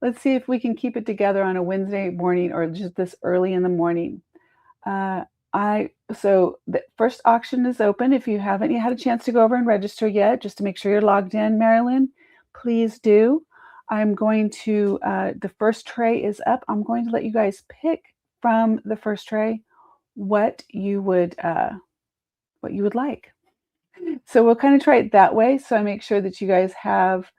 let's see if we can keep it together on a Wednesday morning or just this early in the morning. So the first auction is open. If you haven't had a chance to go over and register yet, just to make sure you're logged in, Marilyn, please do. I'm going to, the first tray is up. I'm going to let you guys pick from the first tray what you would like. So we'll kind of try it that way. So I make sure that you guys have,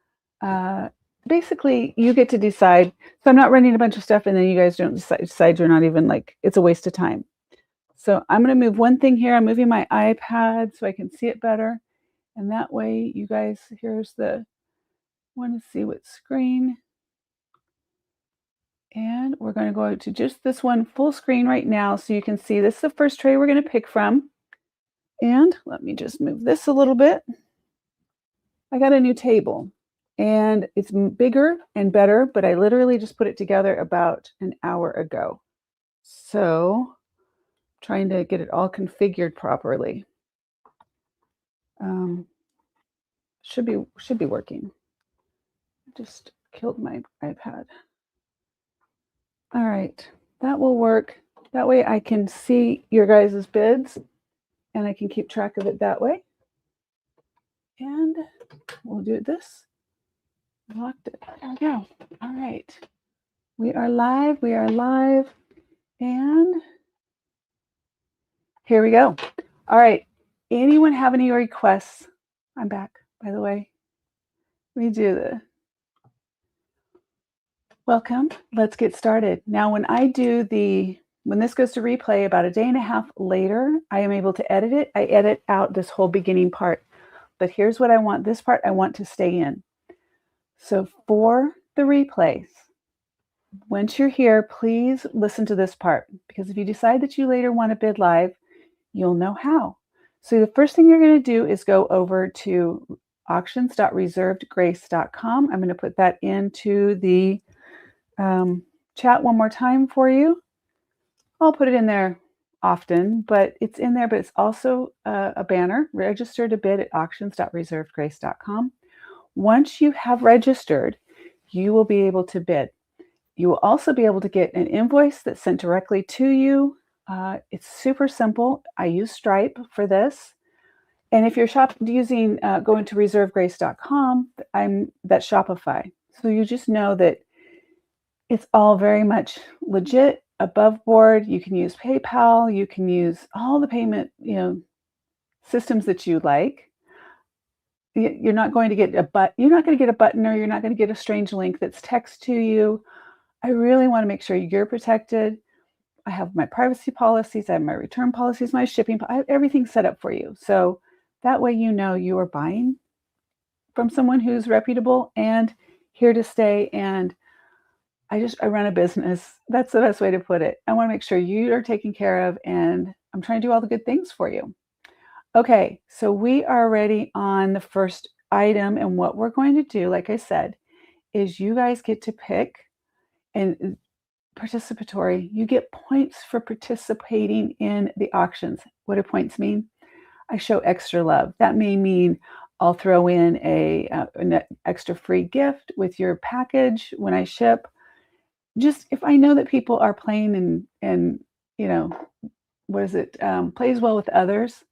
basically you get to decide. So I'm not running a bunch of stuff and then you guys don't decide you're not even like, it's a waste of time. So I'm going to move one thing here. I'm moving my iPad so I can see it better. And that way you guys, here's the, want to see what screen. And we're going to go to just this one full screen right now so you can see this is the first tray we're going to pick from. And let me just move this a little bit. I got a new table and it's bigger and better, but I literally just put it together about an hour ago. So trying to get it all configured properly. Should be working. Just killed my iPad. All right, that will work. That way I can see your guys' bids and I can keep track of it that way. And we'll do this. Locked it. There we go. All right. We are live. We are live. And here we go. All right. Anyone have any requests? I'm back, by the way. We do the welcome. Let's get started. Now, when this goes to replay about a day and a half later, I am able to edit it. I edit out this whole beginning part. But here's what I want. This part I want to stay in. So for the replays, once you're here, please listen to this part. Because if you decide that you later want to bid live, you'll know how. So the first thing you're going to do is go over to auctions.reservedgrace.com. I'm going to put that into the chat one more time for you. I'll put it in there often, but it's in there, but it's also a banner. Register to bid at auctions.reservedgrace.com. Once you have registered, you will be able to bid. You will also be able to get an invoice that's sent directly to you. It's super simple. I use Stripe for this. And if you're using going to reservegrace.com, that's Shopify. So you just know that it's all very much legit, above board. You can use PayPal. You can use all the payment, systems that you like. You're not going to get a button, or you're not going to get a strange link that's text to you. I really want to make sure you're protected. I have my privacy policies. I have my return policies, my shipping. I have everything set up for you. So that way you know you are buying from someone who's reputable and here to stay. And I run a business. That's the best way to put it. I want to make sure you are taken care of, and I'm trying to do all the good things for you. Okay, so we are already on the first item, and what we're going to do, like I said, is you guys get to pick, and participatory, you get points for participating in the auctions. What do points mean? I show extra love. That may mean I'll throw in an extra free gift with your package when I ship. Just if I know that people are playing and plays well with others,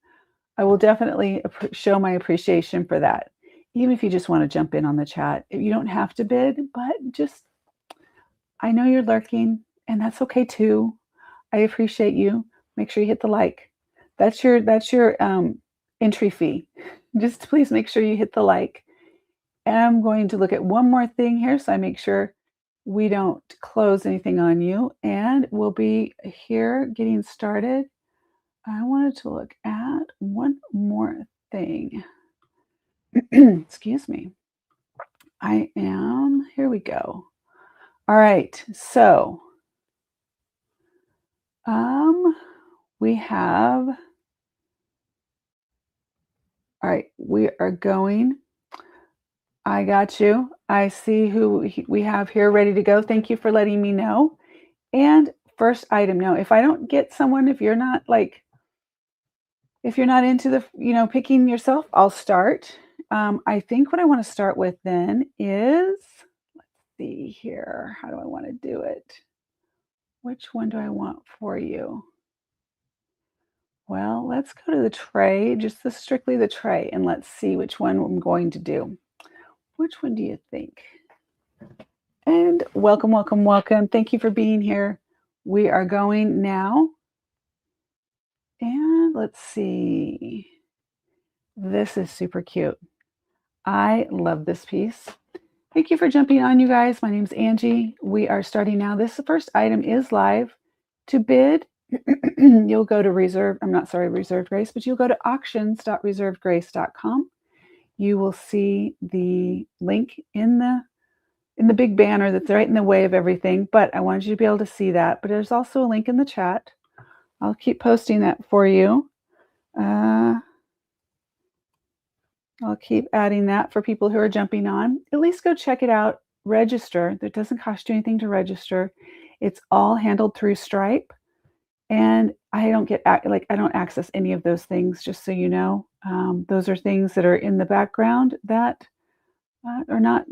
I will definitely show my appreciation for that. Even if you just want to jump in on the chat, you don't have to bid, but just, I know you're lurking, and that's okay too. I appreciate you. Make sure you hit the like. That's your entry fee. Just please make sure you hit the like. And I'm going to look at one more thing here, so I make sure we don't close anything on you, and we'll be here getting started. I wanted to look at one more thing. Excuse me. Here we go. All right, so we have, all right, we are going. I got you. I see who we have here ready to go. Thank you for letting me know. And first item. Now, if I don't get someone, if you're not into the, picking yourself, I'll start. I think what I want to start with then is, let's see. see here. How do I want to do it? Which one do I want for you? Well, let's go to the tray, just strictly the tray, and let's see which one I'm going to do. Which one do you think? And welcome, welcome, welcome. Thank you for being here. We are going now. And let's see. This is super cute. I love this piece. Thank you for jumping on, you guys. My name's Angie. We are starting now. This first item is live. To bid, you'll go to reserved grace, but you'll go to auctions.reservedgrace.com. You will see the link in the big banner that's right in the way of everything, but I wanted you to be able to see that. But there's also a link in the chat. I'll keep posting that for you. I'll keep adding that for people who are jumping on. At least go check it out. Register. It doesn't cost you anything to register. It's all handled through Stripe, and I don't access any of those things. Just so you know, those are things that are in the background that are not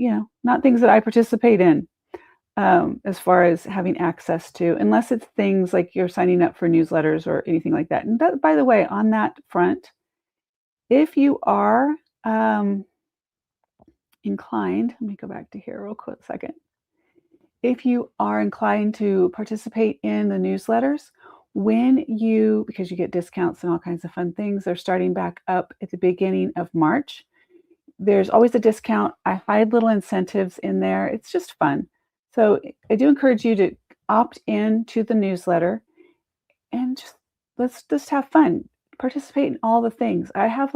things that I participate in. As far as having access to, unless it's things like you're signing up for newsletters or anything like that. And that, by the way, on that front, if you are inclined, let me go back to here real quick second. If you are inclined to participate in the newsletters, because you get discounts and all kinds of fun things, they're starting back up at the beginning of March. There's always a discount. I hide little incentives in there. It's just fun. So I do encourage you to opt in to the newsletter and let's just have fun. Participate in all the things. I have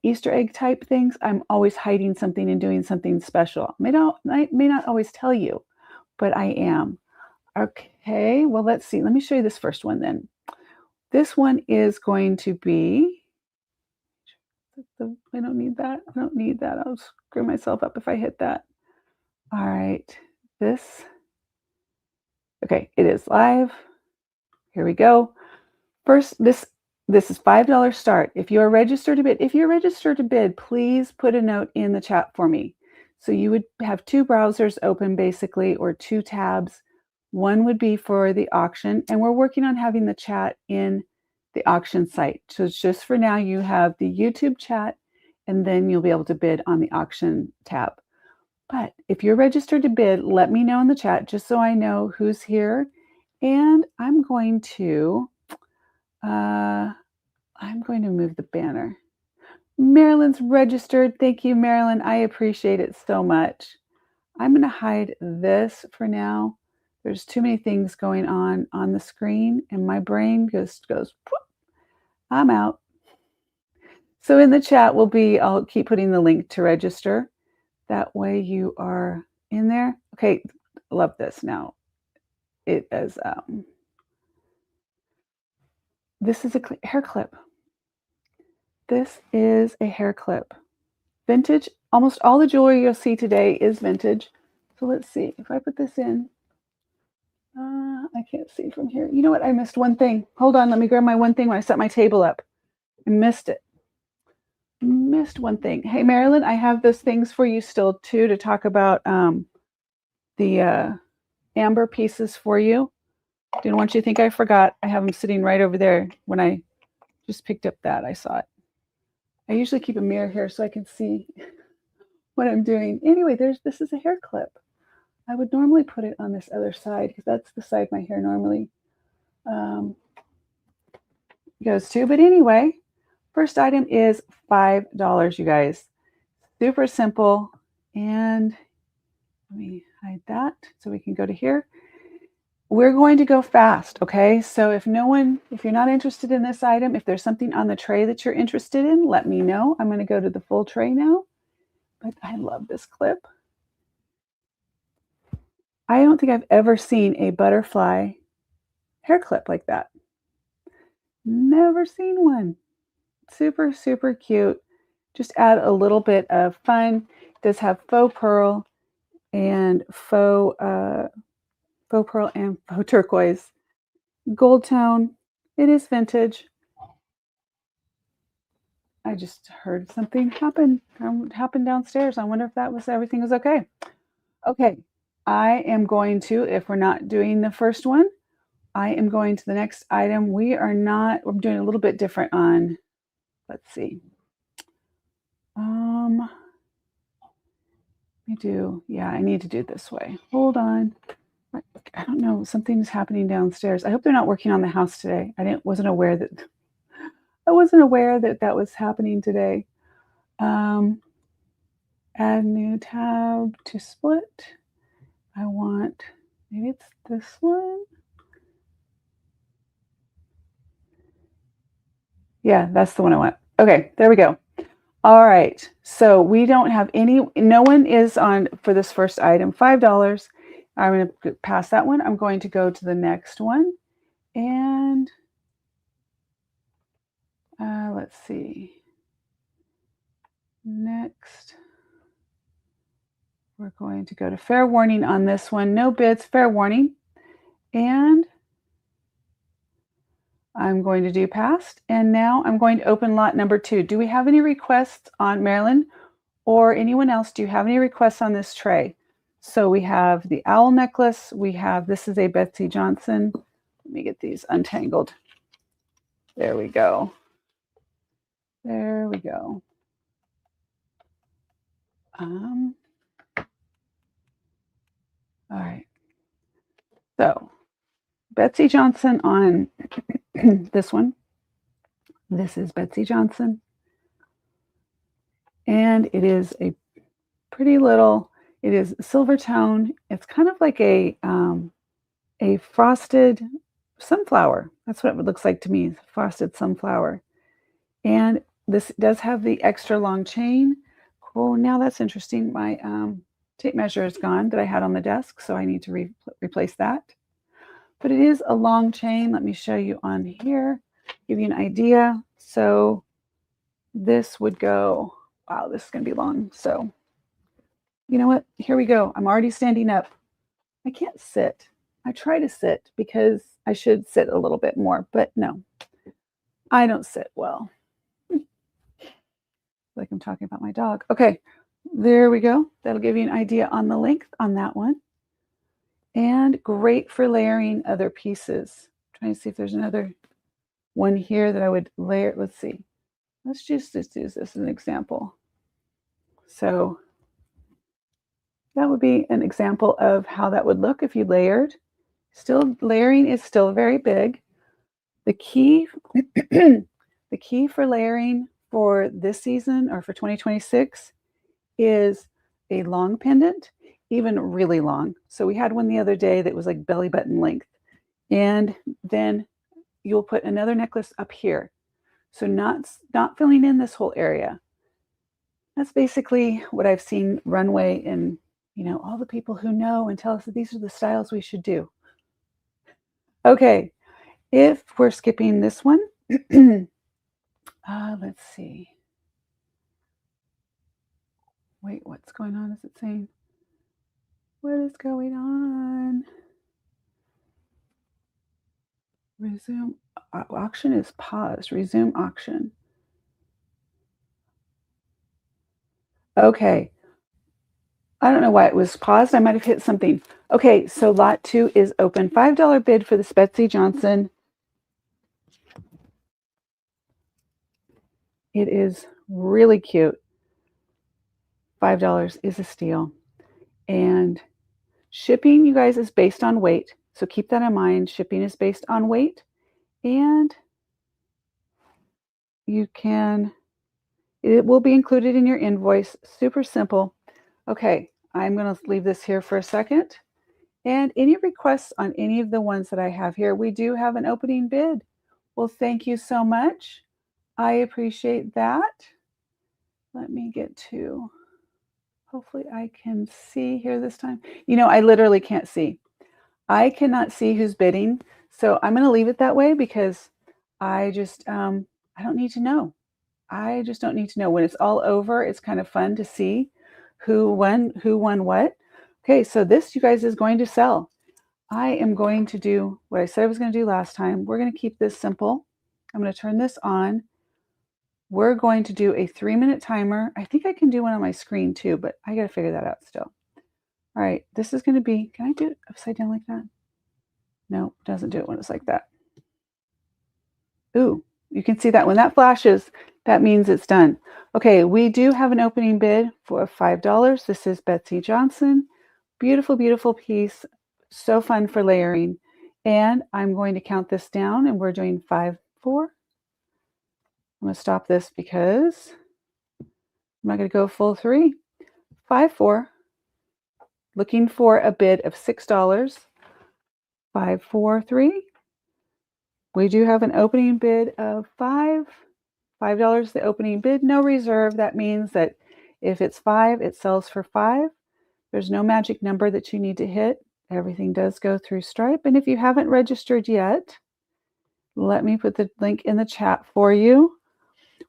Easter egg type things. I'm always hiding something and doing something special. I may not always tell you, but I am. Okay, well, let's see. Let me show you this first one then. This one is going to be, I don't need that. I don't need that. I'll screw myself up if I hit that. All right, okay, it is live. Here we go. First, this is $5 start. If you're registered to bid, please put a note in the chat for me. So you would have two browsers open basically, or two tabs. One would be for the auction, and we're working on having the chat in the auction site. So it's just for now, you have the YouTube chat, and then you'll be able to bid on the auction tab. But if you're registered to bid, let me know in the chat just so I know who's here. And I'm going to move the banner. Marilyn's registered. Thank you, Marilyn. I appreciate it so much. I'm going to hide this for now. There's too many things going on the screen, and my brain goes, whoop, I'm out. So in the chat I'll keep putting the link to register. That way you are in there. Okay, love this now. It is, this is a hair clip. This is a hair clip. Vintage. Almost all the jewelry you'll see today is vintage. So let's see. If I put this in, I can't see from here. You know what? I missed one thing. Hold on. Let me grab my one thing when I set my table up. I missed it. Missed one thing. Hey, Marilyn, I have those things for you still, too, to talk about the amber pieces for you. Didn't want you to think I forgot. I have them sitting right over there. When I just picked up that, I saw it. I usually keep a mirror here so I can see what I'm doing. Anyway, this is a hair clip. I would normally put it on this other side because that's the side my hair normally goes to. But anyway, first item is $5, you guys. Super simple. And let me hide that so we can go to here. We're going to go fast, okay? So if you're not interested in this item, if there's something on the tray that you're interested in, let me know. I'm going to go to the full tray now. But I love this clip. I don't think I've ever seen a butterfly hair clip like that. Never seen one. Super, super cute. Just add a little bit of fun. It does have faux pearl and faux turquoise. Gold tone. It is vintage. I just heard something happen downstairs. I wonder if everything was okay. Okay, I am going to, if we're not doing the first one, I am going to the next item. I'm doing a little bit different on, let's see. I need to do it this way. Hold on. I don't know, something's happening downstairs. I hope they're not working on the house today. Wasn't aware that that was happening today. Add new tab to split. Maybe it's this one. Yeah, that's the one I want. Okay, there we go. All right, so we don't have no one is on for this first item, $5. I'm going to pass that one. I'm going to go to the next one. And let's see. Next, we're going to go to fair warning on this one. No bids, fair warning. And I'm going to do passed. And now I'm going to open lot number 2. Do we have any requests on Marilyn or anyone else? Do you have any requests on this tray? So we have the owl necklace. This is a Betsy Johnson. Let me get these untangled. There we go. There we go. All right. So Betsy Johnson on this one. This is Betsy Johnson. And it is a pretty little, it is silver tone. It's kind of like a frosted sunflower. That's what it looks like to me, frosted sunflower. And this does have the extra long chain. Oh, now that's interesting. My tape measure is gone that I had on the desk, so I need to replace that. But it is a long chain. Let me show you on here, give you an idea. So this would go, wow, this is going to be long. So you know what? Here we go. I'm already standing up. I can't sit. I try to sit because I should sit a little bit more, but no, I don't sit well. Like I'm talking about my dog. Okay, there we go. That'll give you an idea on the length on that one. And great for layering other pieces. I'm trying to see if there's another one here that I would layer. Let's see. Let's just use this as an example. So that would be an example of how that would look if you layered. Still, layering is still very big. The key, the key for layering for this season or for 2026 is a long pendant, even really long. So we had one the other day that was like belly button length. And then you'll put another necklace up here. So not filling in this whole area. That's basically what I've seen runway and, all the people who know and tell us that these are the styles we should do. Okay, if we're skipping this one, let's see. Wait, what's going on? Is it saying? What is going on? Resume auction is paused. Resume auction. Okay. I don't know why it was paused. I might have hit something. Okay, so lot 2 is open. $5 bid for this Betsy Johnson. It is really cute. $5 is a steal. And shipping, you guys, is based on weight. So keep that in mind. Shipping is based on weight. And it will be included in your invoice. Super simple. Okay, I'm going to leave this here for a second. And any requests on any of the ones that I have here, we do have an opening bid. Well, thank you so much. I appreciate that. Let me get to, hopefully I can see here this time. I literally can't see. I cannot see who's bidding. So I'm going to leave it that way because I just, I don't need to know. I just don't need to know. When it's all over, it's kind of fun to see who won what. Okay, so this, you guys, is going to sell. I am going to do what I said I was going to do last time. We're going to keep this simple. I'm going to turn this on. We're going to do a 3-minute timer. I think I can do one on my screen too, but I got to figure that out still. All right, this is going to be, can I do it upside down like that? No, it doesn't do it when it's like that. Ooh, you can see that when that flashes, that means it's done. Okay, we do have an opening bid for $5. This is Betsy Johnson. Beautiful, beautiful piece. So fun for layering. And I'm going to count this down, and we're doing 5, 4. I'm going to stop this because I'm not going to go full 3. 5, 4. Looking for a bid of $6. 5, 4, 3. We do have an opening bid of $5. $5 the opening bid, no reserve. That means that if it's 5, it sells for 5. There's no magic number that you need to hit. Everything does go through Stripe. And if you haven't registered yet, let me put the link in the chat for you.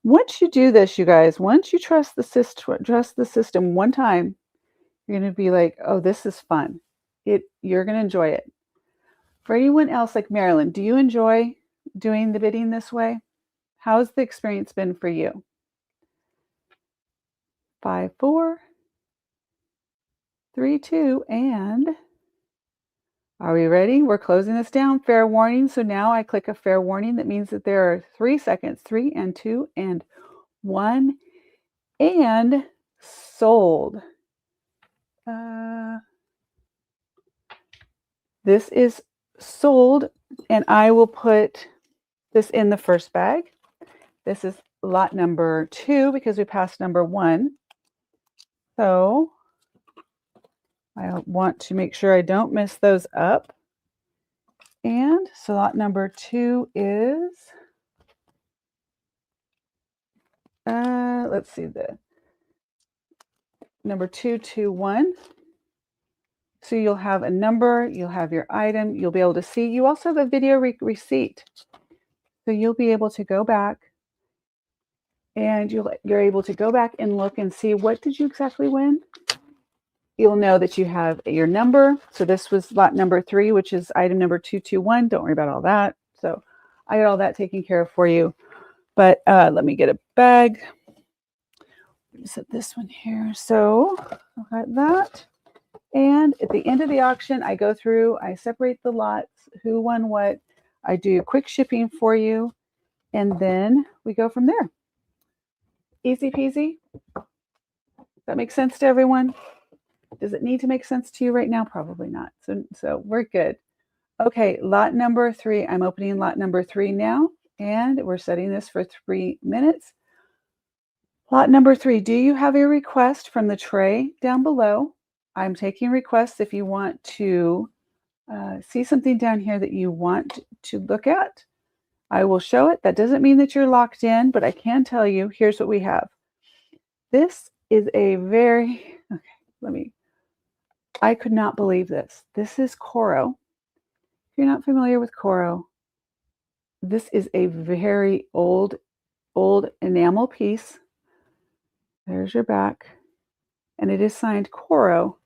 Once you do this, you guys, once you trust the system one time, you're going to be like, oh, this is fun. You're going to enjoy it. For anyone else like Marilyn, do you enjoy doing the bidding this way? How's the experience been for you? 5, 4, 3, 2, and are we ready? We're closing this down. Fair warning. So now I click a fair warning. That means that there are 3 seconds, 3 and 2 and 1, and sold. This is sold, and I will put this in the first bag. This is lot number 2 because we passed number 1. So I want to make sure I don't mess those up. And so lot number 2 is, let's see, the number 221. So you'll have a number, you'll have your item, you'll be able to see. You also have a video receipt. So you'll be able to go back and you're able to go back and look and see what did you exactly win. You'll know that you have your number. So this was lot number 3, which is item number 221. Don't worry about all that. So I got all that taken care of for you. But let me get a bag. Set this one here. So I've got that. And at the end of the auction, I go through, I separate the lots, who won what. I do quick shipping for you. And then we go from there. Easy peasy. Does that make sense to everyone? Does it need to make sense to you right now? Probably not. So we're good. Okay, lot number 3. I'm opening lot number 3 now, and we're setting this for 3 minutes. Lot number 3, do you have a request from the tray down below? I'm taking requests if you want to see something down here that you want to look at. I will show it. That doesn't mean that you're locked in, but I can tell you, here's what we have. This is a very, I could not believe this. This is Coro. If you're not familiar with Coro, this is a very old enamel piece. There's your back. And it is signed Coro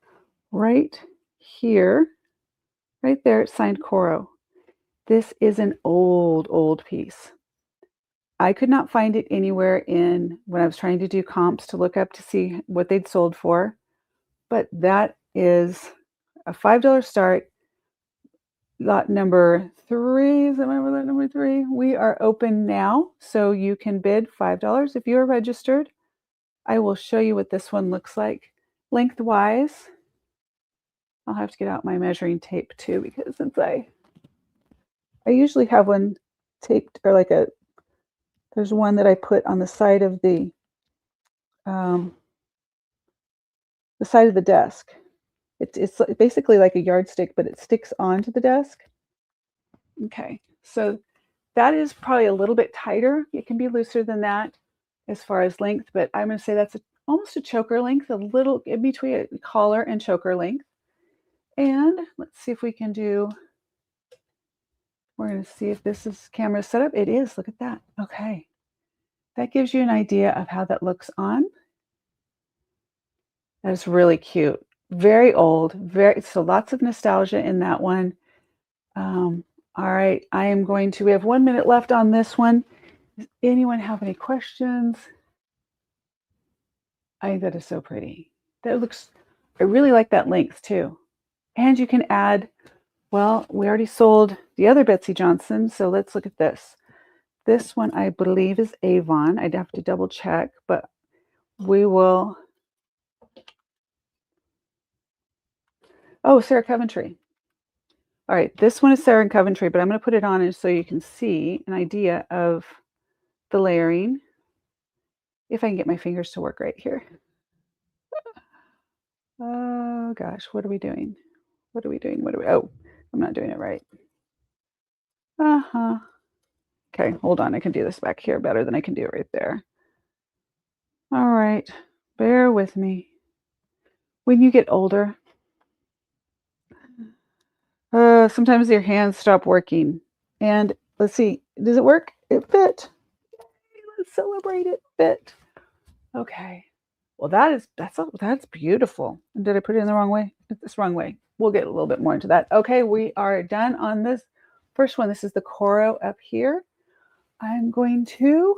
right here. Right there, it's signed Coro. This is an old piece. I could not find it anywhere when I was trying to do comps to look up to see what they'd sold for. But that is a $5 start. Lot number 3, is that lot number 3? We are open now, so you can bid $5 if you are registered. I will show you what this one looks like. Lengthwise, I'll have to get out my measuring tape too, because since I usually have one taped, or there's one that I put on the side of the desk. It's basically like a yardstick, but it sticks onto the desk. Okay, so that is probably a little bit tighter. It can be looser than that as far as length, but I'm going to say that's almost a choker length, a little in between a collar and choker length. And let's see if we can do, we're going to see if this is camera setup. It is, look at that. Okay, that gives you an idea of how that looks on. That is really cute. Very old, so lots of nostalgia in that one. All right, we have 1 minute left on this one. Does anyone have any questions? I think that is so pretty. That looks I really like that length too. And you can add, well, we already sold the other Betsy Johnson, so let's look at this. This one I believe is Avon. I'd have to double check, but we will. Oh, Sarah Coventry. All right, this one is Sarah and Coventry, but I'm going to put it on so you can see an idea of the layering. If I can get my fingers to work right here. Oh gosh, what are we doing? What are we doing? Oh, I'm not doing it right. Uh-huh. Okay, hold on. I can do this back here better than I can do it right there. All right, bear with me. When you get older, sometimes your hands stop working. And let's see, does it work? It fit. Let's celebrate it. Fit. Okay. Well, that's beautiful. Did I put it in the wrong way? It's the wrong way. We'll get a little bit more into that. Okay, we are done on this first one. This is the coral up here. I'm going to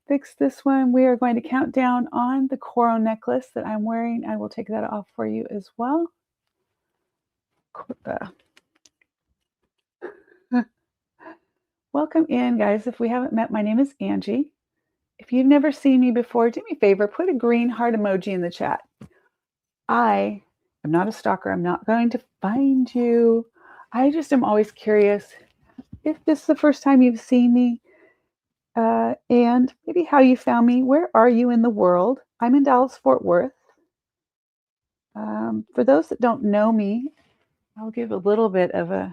fix this one. We are going to count down on the coral necklace that I'm wearing. I will take that off for you as well. Welcome in, guys. If we haven't met, my name is Angie. If you've never seen me before, do me a favor, put a green heart emoji in the chat. I am not a stalker. I'm not going to find you. I just am always curious if this is the first time you've seen me, and maybe how you found me. Where are you in the world? I'm in Dallas, Fort Worth. For those that don't know me, I'll give a little bit of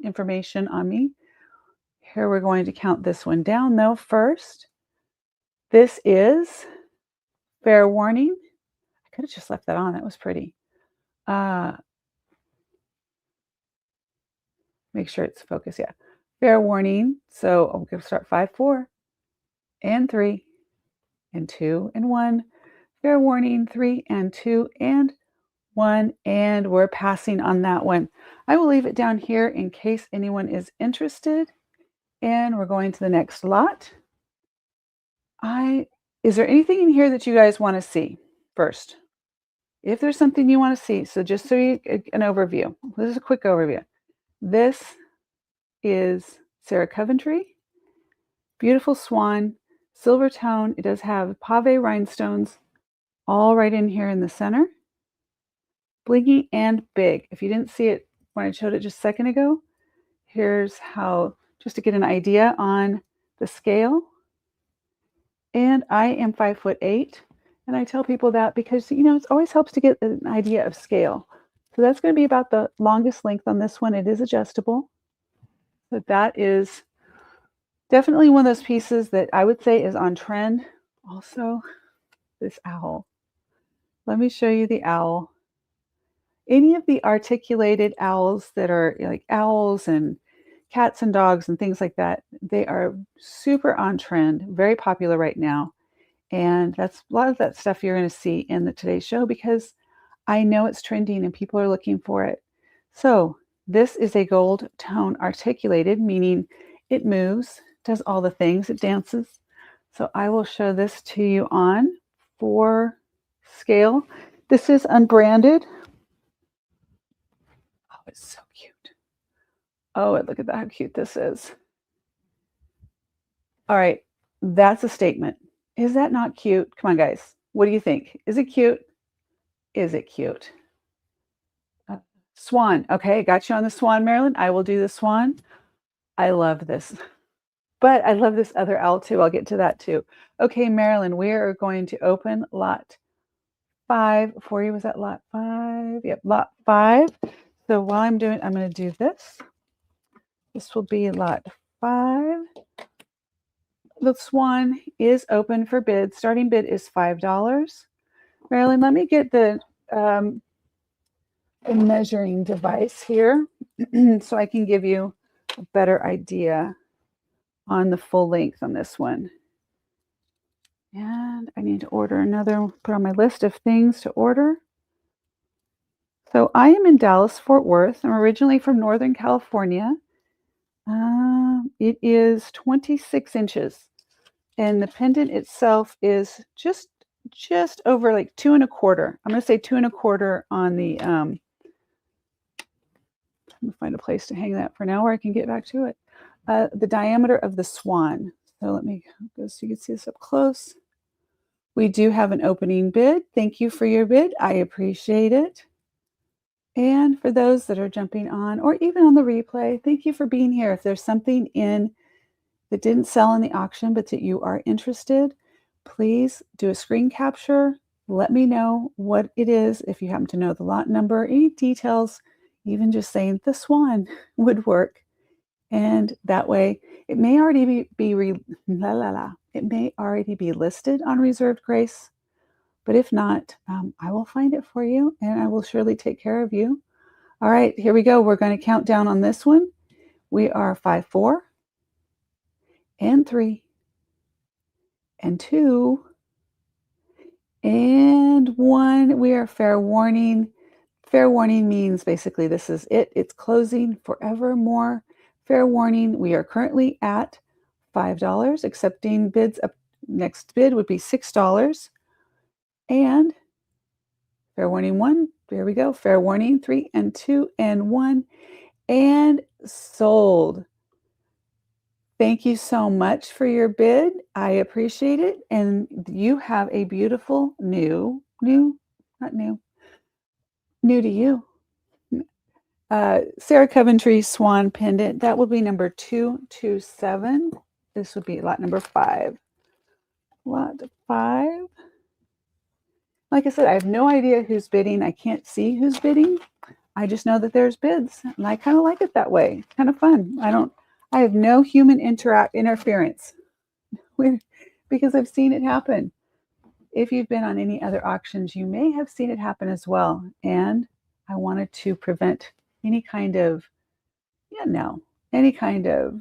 information on me. Here we're going to count this one down, though, first. This is fair warning. I could have just left that on. That was pretty. Make sure it's focused. Yeah. Fair warning. So I'm going to start 5, 4, and 3, and 2, and 1. Fair warning, 3, and 2, and 1. And we're passing on that one. I will leave it down here in case anyone is interested. And we're going to the next lot. Is there anything in here that you guys want to see first? If there's something you want to see, so just so you an overview. This is a quick overview. This is Sarah Coventry. Beautiful swan, silver tone. It does have pave rhinestones all right in here in the center. Blingy and big. If you didn't see it when I showed it just a second ago, here's how, just to get an idea on the scale. And I am 5'8", and I tell people that because, you know, it always helps to get an idea of scale. So that's going to be about the longest length on this one. It is adjustable. So that is definitely one of those pieces that I would say is on trend. Also, this owl. Let me show you the owl. Any of the articulated owls that are like owls and cats and dogs and things like that, they are super on trend, very popular right now. And that's a lot of that stuff you're going to see in the Today Show because I know it's trending and people are looking for it. So this is a gold tone articulated, meaning it moves, does all the things, it dances. So I will show this to you on 4 scale. This is unbranded. Oh, it's so cute. Oh, look at that, how cute this is. All right, that's a statement. Is that not cute? Come on, guys. What do you think? Is it cute? Is it cute? Swan. Okay, got you on the swan, Marilyn. I will do the swan. I love this. But I love this other owl too. I'll get to that too. Okay, Marilyn, we are going to open lot 5 for you. Was that lot 5? Yep, lot 5. So while I'm doing, I'm going to do this. This will be lot 5. The swan is open for bid. Starting bid is $5. Marilyn, let me get the measuring device here so I can give you a better idea on the full length on this one. And I need to order another, put on my list of things to order. So I am in Dallas, Fort Worth. I'm originally from Northern California. It is 26 inches. And the pendant itself is just just over like 2 1/4. I'm going to say 2 1/4 on the, let me find a place to hang that for now where I can get back to it. The diameter of the swan. So let me go so you can see this up close. We do have an opening bid. Thank you for your bid. I appreciate it. And for those that are jumping on or even on the replay, thank you for being here. If there's something in that didn't sell in the auction but that you are interested, please do a screen capture. Let me know what it is. If you happen to know the lot number, any details, even just saying this one would work. And that way, it may already it may already be listed on reserved grace. But if not, I will find it for you and I will surely take care of you. All right, here we go. We're going to count down on this one. We are 5, 4, and 3, and 2, and 1. We are fair warning. Fair warning means basically this is it. It's closing forevermore. Fair warning, we are currently at $5, accepting bids up. Next bid would be $6. And fair warning 1, there we go. Fair warning 3 and 2 and 1, and sold. Thank you so much for your bid. I appreciate it. And you have a beautiful new to you. Sarah Coventry Swan Pendant. That will be number 227. This would be lot number 5. Lot 5. Like I said, I have no idea who's bidding. I can't see who's bidding. I just know that there's bids, and I kind of like it that way. It's kind of fun. I have no human interference because I've seen it happen. If you've been on any other auctions, you may have seen it happen as well. And I wanted to prevent any kind of, any kind of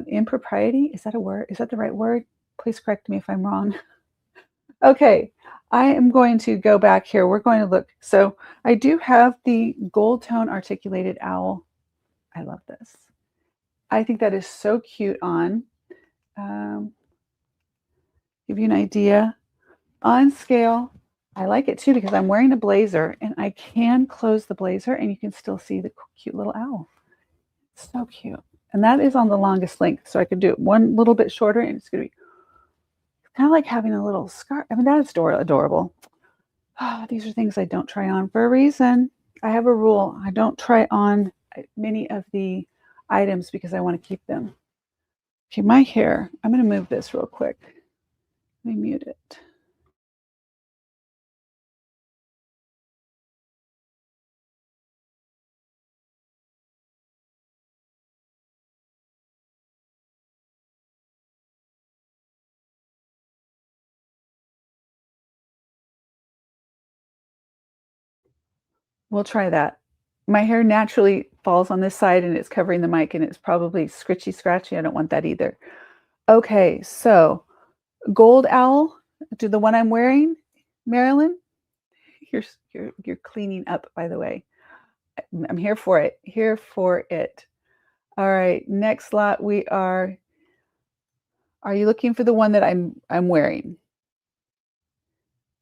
impropriety. Is that a word? Is that the right word? Please correct me if I'm wrong. Okay, I am going to go back here. We're going to look. So I do have the gold tone articulated owl. I love this. I think that is so cute on. Give you an idea. On scale, I like it too because I'm wearing a blazer and I can close the blazer and you can still see the cute little owl. So cute. And that is on the longest length. So I could do it one little bit shorter and it's going to be kind of like having a little scarf. I mean, that is adorable. Oh, these are things I don't try on for a reason. I have a rule. I don't try on many of the items because I want to keep them. Okay, my hair. I'm going to move this real quick. Let me mute it. We'll try that. My hair naturally falls on this side and it's covering the mic and it's probably scritchy scratchy. I don't want that either. Okay, so gold owl, to the one I'm wearing, Marilyn. You're cleaning up, by the way. I'm here for it. Here for it. All right, next lot we are. Are you looking for the one that I'm wearing?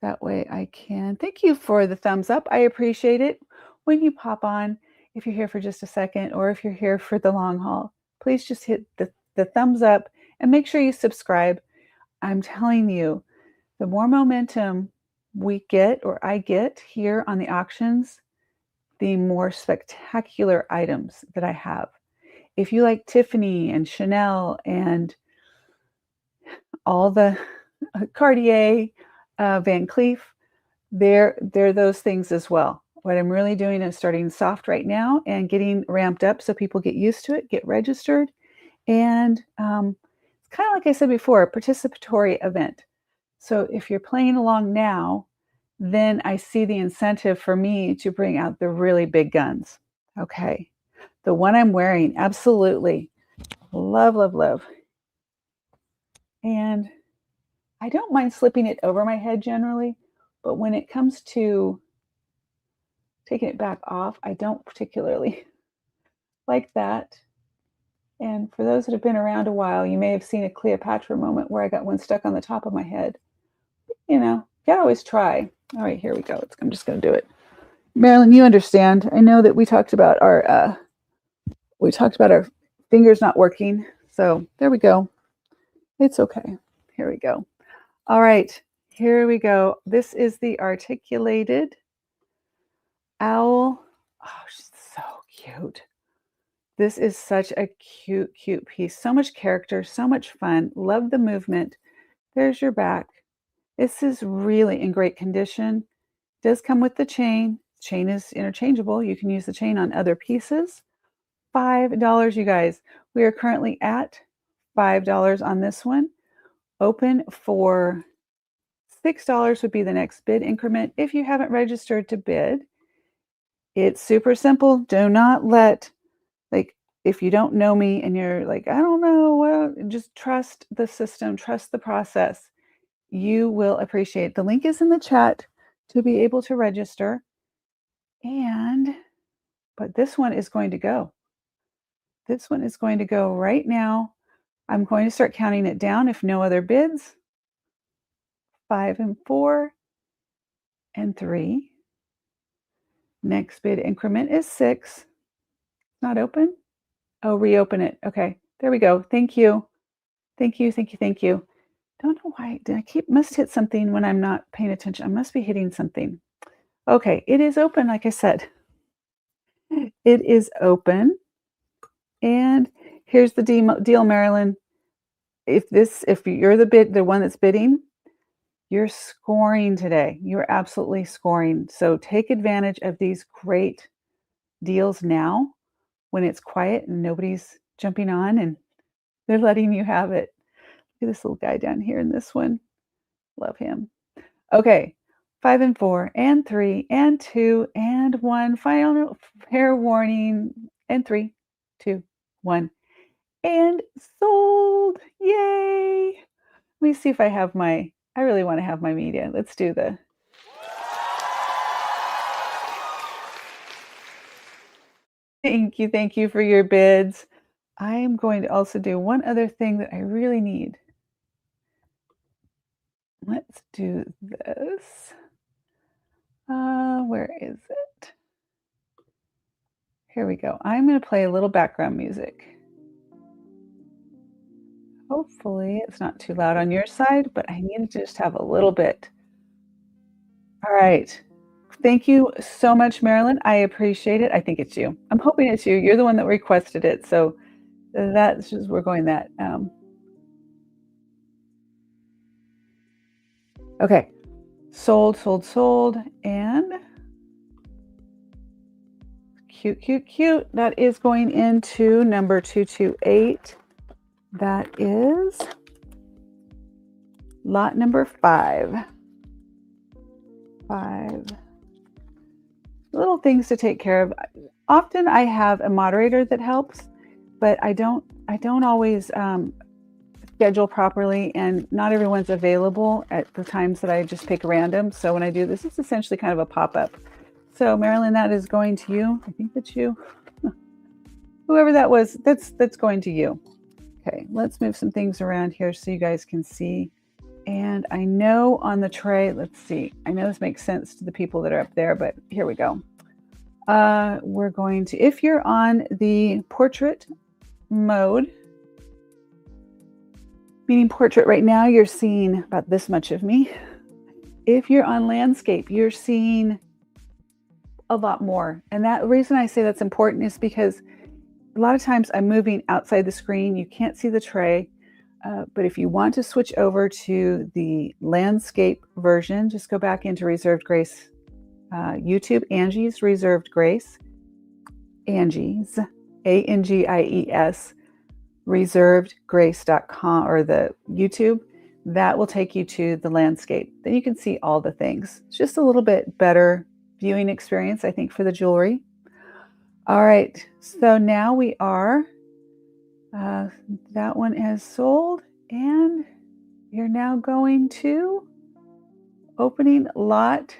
That way I can. Thank you for the thumbs up. I appreciate it. When you pop on, if you're here for just a second or if you're here for the long haul, please just hit the thumbs up and make sure you subscribe. I'm telling you, the more momentum we get or I get here on the auctions, the more spectacular items that I have. If you like Tiffany and Chanel and all the Cartier, Van Cleef, they're those things as well. What I'm really doing is starting soft right now and getting ramped up so people get used to it, get registered. And it's kind of like I said before, a participatory event. So if you're playing along now, then I see the incentive for me to bring out the really big guns. Okay. The one I'm wearing, absolutely. Love, love, love. And I don't mind slipping it over my head generally, but when it comes to taking it back off, I don't particularly like that. And for those that have been around a while, you may have seen a Cleopatra moment where I got one stuck on the top of my head. You know, you gotta always try. All right, here we go. I'm just gonna do it. Marilyn, you understand. I know that we talked about our fingers not working. So there we go. It's okay. Here we go. All right, here we go. This is the articulated owl. Oh, she's so cute. This is such a cute, cute piece. So much character, so much fun. Love the movement. There's your back. This is really in great condition. Does come with the chain. Chain is interchangeable. You can use the chain on other pieces. $5, you guys. We are currently at $5 on this one. Open for $6 would be the next bid increment if you haven't registered to bid. It's super simple. Do not let, like, if you don't know me and you're like, I don't know, well, just trust the system, trust the process. You will appreciate it. The link is in the chat to be able to register. But this one is going to go. This one is going to go right now. I'm going to start counting it down if no other bids. 5 and 4 and 3. Next bid increment is 6. Not open? Oh, reopen it. Okay, there we go. Thank you. Thank you, thank you, thank you. Don't know why. Did I must hit something when I'm not paying attention. I must be hitting something. Okay, it is open, like I said. It is open. And here's the deal, Marilyn. If you're the one that's bidding, you're scoring today. You're absolutely scoring. So take advantage of these great deals now when it's quiet and nobody's jumping on and they're letting you have it. Look at this little guy down here in this one. Love him. Okay. 5 and 4 and 3 and 2 and 1. Final fair warning. And 3, 2, 1. And sold. Yay. Let me see if I have I really want to have my media. Let's do the. Thank you for your bids. I am going to also do one other thing that I really need. Let's do this. Where is it? Here we go. I'm going to play a little background music. Hopefully it's not too loud on your side, but I need to just have a little bit. All right. Thank you so much, Marilyn. I appreciate it. I think it's you. I'm hoping it's you. You're the one that requested it. So that's just, we're going that. Okay. Sold, sold, sold. And cute, cute, cute. That is going into number 228. That is lot number 5. 5 little things to take care of. Often I have a moderator that helps, but I don't always schedule properly, and not everyone's available at the times that I just pick random. So when I do this, it's essentially kind of a pop-up. So Marilyn, that is going to you. I think that's you. Whoever that was, that's going to you. Okay, let's move some things around here so you guys can see. And I know on the tray, let's see. I know this makes sense to the people that are up there, but here we go. We're going to, if you're on the portrait mode, meaning portrait right now, you're seeing about this much of me. If you're on landscape, you're seeing a lot more. And that reason I say that's important is because a lot of times I'm moving outside the screen. You can't see the tray. But if you want to switch over to the landscape version, just go back into Reserved Grace YouTube, Angie's Reserved Grace, Angie's, ANGIES, reservedgrace.com, or the YouTube. That will take you to the landscape. Then you can see all the things. It's just a little bit better viewing experience, I think, for the jewelry. All right, so now we are. That one has sold, and you're now going to opening lot.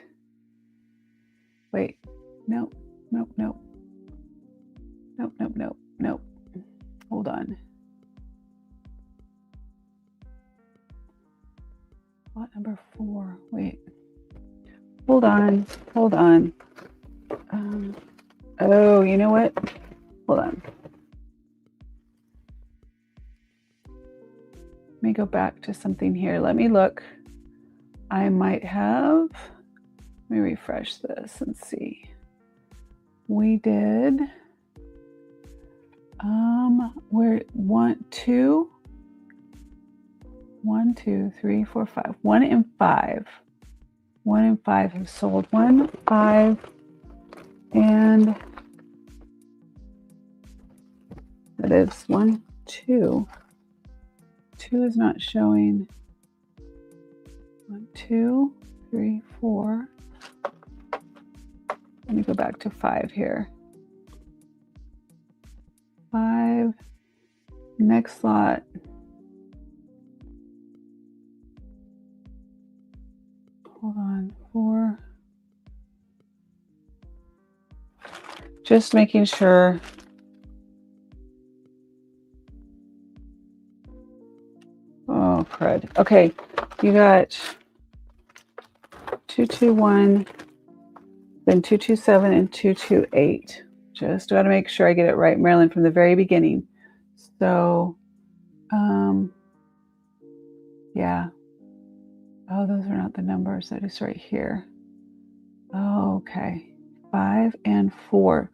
Wait, no. hold on. Lot number 4, wait. Hold on. Oh, you know what? Hold on. Let me go back to something here. Let me look. I might have, let me refresh this and see. We did, we're 1, 2, 3, 4, 5. 1 and 5. 1 and 5 have sold. 1, 5, and that is 1, 2. 2 is not showing. 1, 2, 3, 4. Let me go back to 5 here. 5. Next lot. Hold on. 4. Just making sure. Oh, crud. Okay. You got 221, then 227 and 228. Just got to make sure I get it right, Marilyn, from the very beginning. So, yeah. Oh, those are not the numbers. That is right here. Oh, okay. 5 and 4.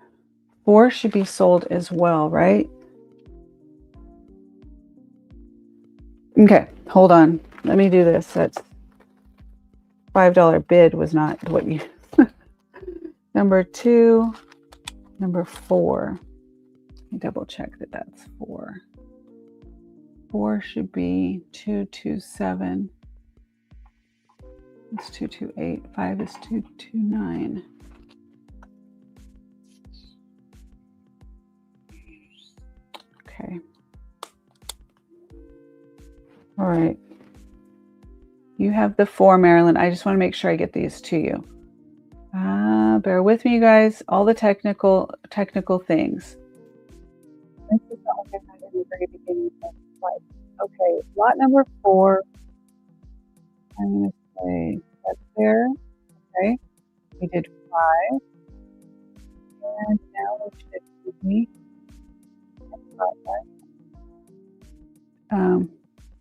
4 should be sold as well, right? Okay, hold on. Let me do this. That's $5 bid was not what you... Number 2, number 4. Let me double check that that's 4. 4 should be 227. It's 228. 5 is 229. Okay. All right. You have the 4, Marilyn. I just want to make sure I get these to you. Bear with me, you guys. All the technical things. This is not like I had in the very beginning. Okay, lot number 4. I'm going to say that's there. Okay, we did 5, and now we should be.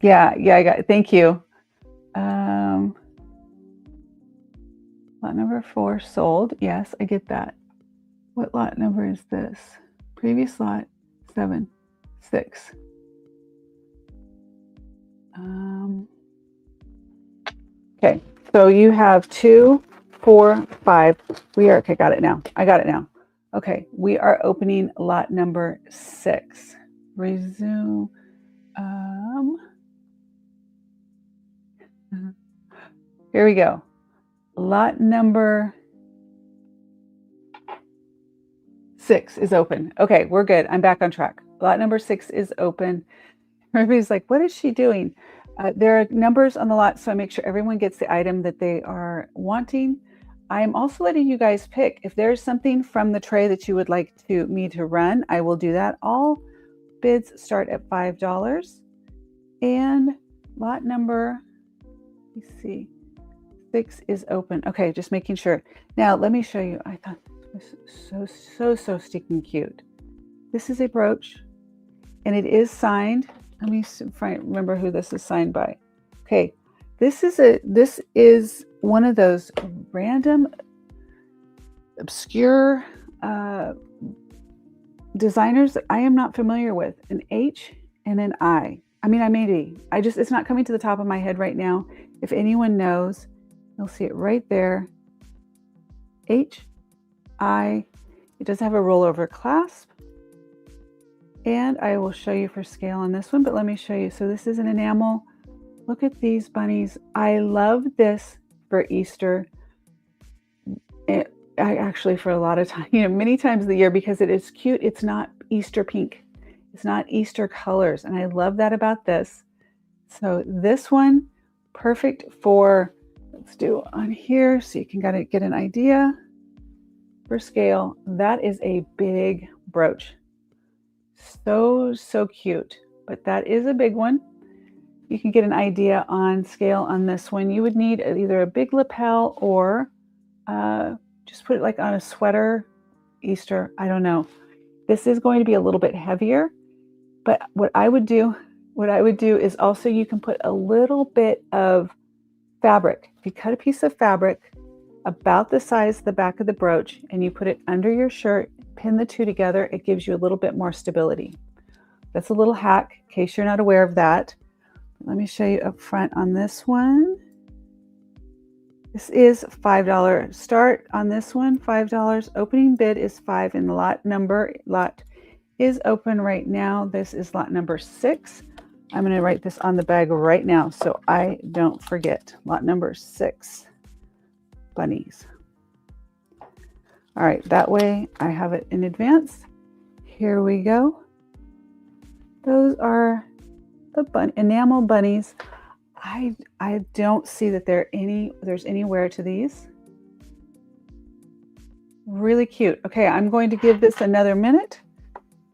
Yeah, I got it. Thank you. Lot number 4 sold. Yes, I get that. What lot number is this? Previous lot 7, 6. Okay, so you have 2, 4, 5. We are okay. Got it now. I got it now. Okay, we are opening lot number 6. Resume. Here we go. Lot number 6 is open. Okay, we're good. I'm back on track. Lot number 6 is open. Everybody's like, what is she doing? There are numbers on the lot, so I make sure everyone gets the item that they are wanting. I am also letting you guys pick. If there's something from the tray that you would like me to run, I will do that. All bids start at $5. And lot number, let's see, 6 is open. Okay, just making sure. Now, let me show you. I thought this was so stinking cute. This is a brooch, and it is signed. Let me remember who this is signed by. Okay, this is one of those random, obscure designers that I am not familiar with. An H and an I. I mean, I may be. It's not coming to the top of my head right now. If anyone knows, you'll see it right there. H, I. It does have a rollover clasp. And I will show you for scale on this one, but let me show you. So this is an enamel. Look at these bunnies. I love this for Easter. I actually, for a lot of time, many times of the year, because it is cute. It's not Easter pink. It's not Easter colors. And I love that about this. So this one, perfect for, let's do on here so you can get an idea for scale. That is a big brooch. So, so cute. But that is a big one. You can get an idea on scale on this one. You would need either a big lapel or just put it like on a sweater, Easter, I don't know. This is going to be a little bit heavier, but what I would do is also you can put a little bit of fabric. If you cut a piece of fabric about the size of the back of the brooch and you put it under your shirt, pin the two together, it gives you a little bit more stability. That's a little hack in case you're not aware of that. Let me show you up front on this one. This is $5 start on this one, $5. Opening bid is $5 and the lot is open right now. This is lot number 6. I'm going to write this on the bag right now so I don't forget. Lot number 6, bunnies. All right, that way I have it in advance. Here we go. Those are the enamel bunnies. I don't see that there's any wear to these. Really cute. Okay, I'm going to give this another minute.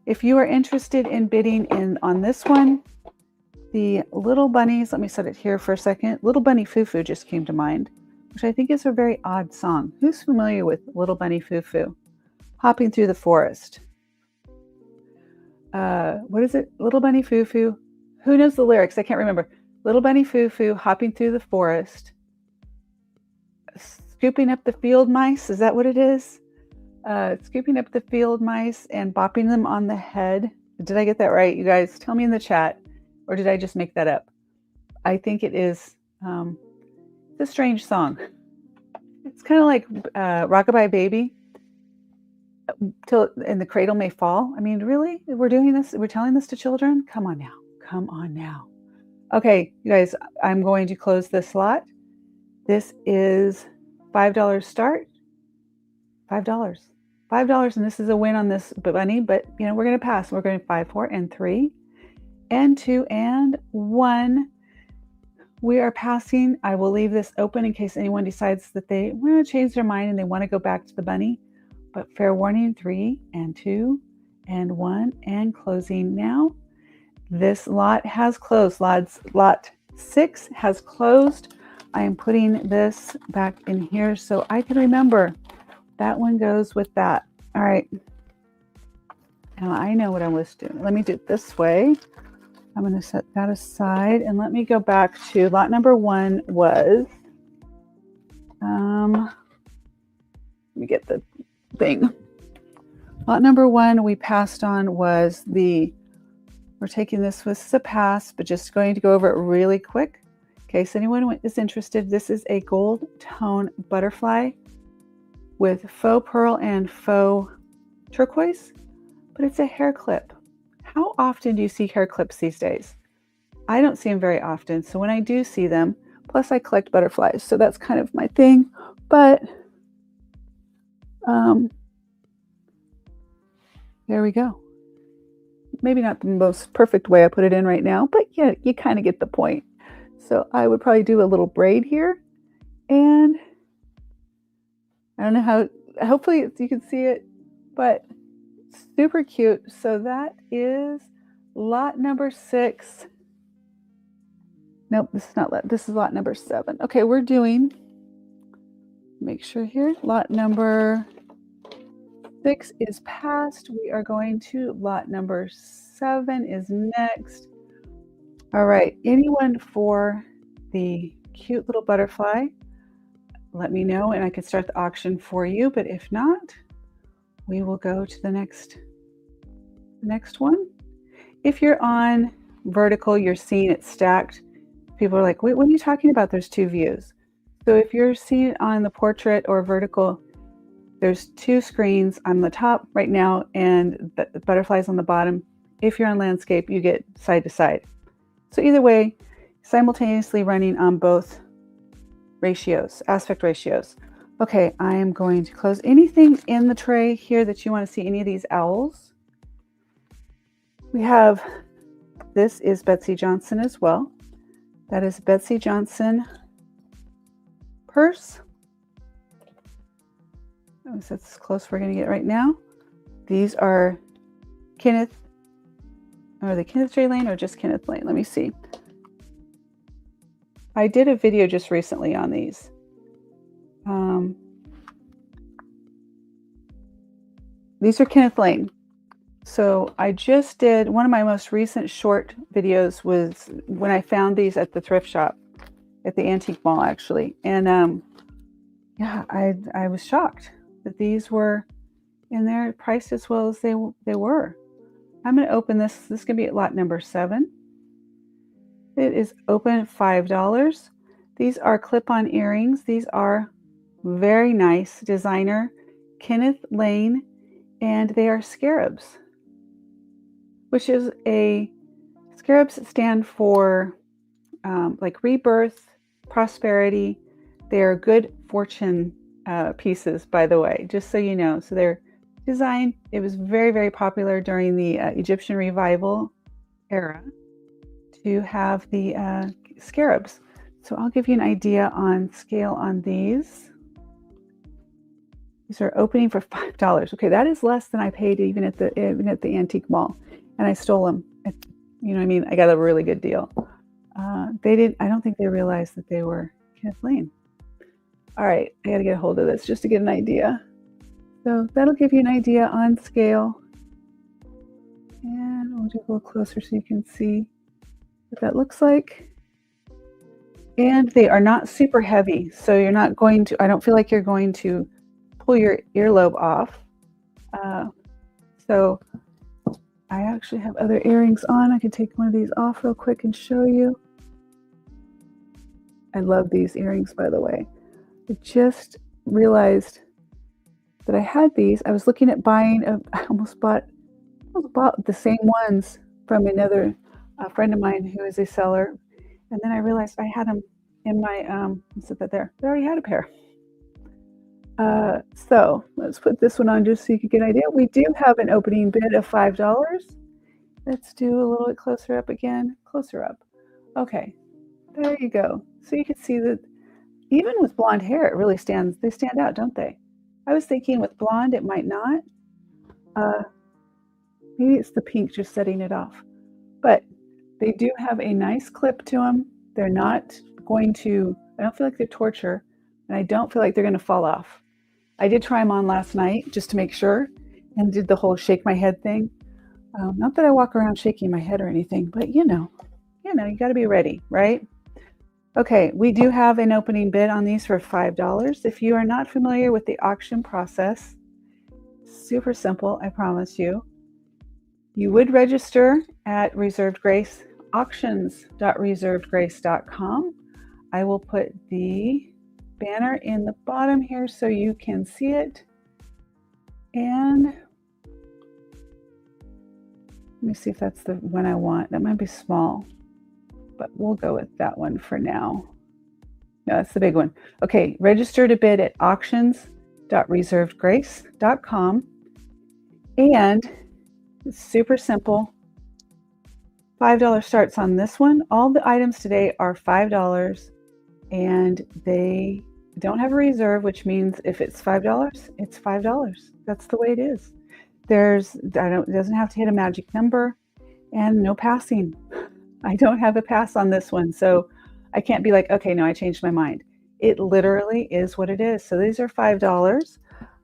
If you are interested in bidding on this one, the little bunnies, let me set it here for a second. Little Bunny Foo-Foo just came to mind, which I think is a very odd song. Who's familiar with Little Bunny Foo-Foo? Hopping Through the Forest. What is it? Little Bunny Foo-Foo. Who knows the lyrics? I can't remember. Little Bunny Foo-Foo hopping through the forest, scooping up the field mice. Is that what it is? Scooping up the field mice and bopping them on the head. Did I get that right? You guys tell me in the chat, or did I just make that up? I think it is. It's a strange song. It's kind of like Rockabye Baby. Till and the cradle may fall. I mean, really? We're doing this? We're telling this to children? Come on now. Come on now. Okay, you guys, I'm going to close this lot. This is $5 start. $5. $5, and this is a win on this bunny, but you know, we're going to pass. We're going 5, 4, and 3, and 2, and 1. We are passing. I will leave this open in case anyone decides that they want to change their mind and they want to go back to the bunny. But fair warning, 3, and 2, and 1, and closing now. This lot has closed. Lot 6 has closed. I am putting this back in here so I can remember. That one goes with that. All right. Now I know what I was doing. Let me do it this way. I'm going to set that aside and let me go back to lot number 1 was, let me get the thing. Lot number 1 we passed on was we're taking this with a pass, but just going to go over it really quick. In case anyone is interested, this is a gold tone butterfly with faux pearl and faux turquoise, but it's a hair clip. How often do you see hair clips these days? I don't see them very often. So when I do see them, plus I collect butterflies, so that's kind of my thing. But there we go. Maybe not the most perfect way I put it in right now, but yeah, you kind of get the point. So I would probably do a little braid here, and I don't know how, hopefully you can see it, but super cute. So that is lot number 6. Nope, this is not lot, this is lot number 7. Okay, we're doing, make sure here, lot number 6 is passed. We are going to lot number 7 is next. All right, anyone for the cute little butterfly, let me know and I can start the auction for you. But if not, we will go to the next one. If you're on vertical, you're seeing it stacked. People are like, wait, what are you talking about? There's 2 views. So if you're seeing it on the portrait or vertical, there's 2 screens on the top right now and the butterflies on the bottom. If you're on landscape, you get side to side. So either way, simultaneously running on both ratios, aspect ratios. Okay, I am going to close anything in the tray here that you want to see, any of these owls. We have, this is Betsy Johnson as well. That is Betsy Johnson purse. That's as close we're going to get right now. These are Kenneth Are they Kenneth J. Lane or just Kenneth Lane? Let me see. I did a video just recently on these. These are Kenneth Lane. So I just did one of my most recent short videos was when I found these at the thrift shop at the antique mall, actually. And yeah, I was shocked that these were in there priced as well as they were. I'm going to open this. This is going to be at lot number 7. It is open at $5. These are clip-on earrings. These are very nice designer Kenneth Lane, and they are scarabs, which is scarabs stand for like rebirth, prosperity. They are good fortune pieces, by the way, just so you know. So they're designed, it was very, very popular during the Egyptian revival era to have the scarabs. So I'll give you an idea on scale on these. These are opening for $5. Okay, that is less than I paid even at the antique mall, and I stole them. You know what I mean? I got a really good deal. I don't think they realized that they were Kenneth Lane. All right, I got to get a hold of this just to get an idea. So that'll give you an idea on scale. And we'll do a little closer so you can see what that looks like. And they are not super heavy, so you're not going to, I don't feel like you're going to pull your earlobe off. So I actually have other earrings on. I can take one of these off real quick and show you. I love these earrings, by the way. I just realized that I had these. I was looking at buying, I almost bought the same ones from another friend of mine who is a seller. And then I realized I had them in my, let's put that there. I already had a pair. So let's put this one on just so you can get an idea. We do have an opening bid of $5. Let's do a little bit closer up again. Closer up. Okay, there you go. So you can see that even with blonde hair, it really they stand out, don't they? I was thinking with blonde, it might not. Maybe it's the pink just setting it off. But they do have a nice clip to them. They're not going to, I don't feel like they're torture, and I don't feel like they're going to fall off. I did try them on last night just to make sure and did the whole shake my head thing. Not that I walk around shaking my head or anything, but you got to be ready, right? Okay, we do have an opening bid on these for $5. If you are not familiar with the auction process, super simple, I promise you. You would register at Reserved Grace, auctions.reservedgrace.com. I will put the banner in the bottom here so you can see it. And let me see if that's the one I want. That might be small, but we'll go with that one for now. No, that's the big one. Okay, register to bid at auctions.reservedgrace.com. And it's super simple. $5 starts on this one. All the items today are $5, and they don't have a reserve, which means if it's $5, it's $5. That's the way it is. It doesn't have to hit a magic number, and no passing. I don't have a pass on this one, so I can't be like, okay, no, I changed my mind. It literally is what it is. So these are $5.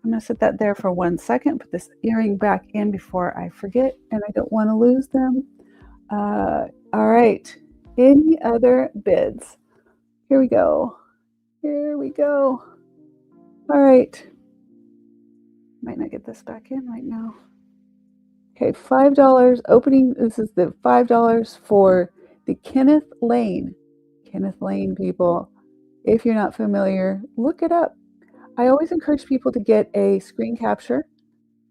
I'm going to set that there for 1 second, put this earring back in before I forget, and I don't want to lose them. All right. Any other bids? Here we go. Here we go. All right. Might not get this back in right now. Okay, $5 opening. This is the $5 for the Kenneth Lane. Kenneth Lane, people. If you're not familiar, look it up. I always encourage people to get a screen capture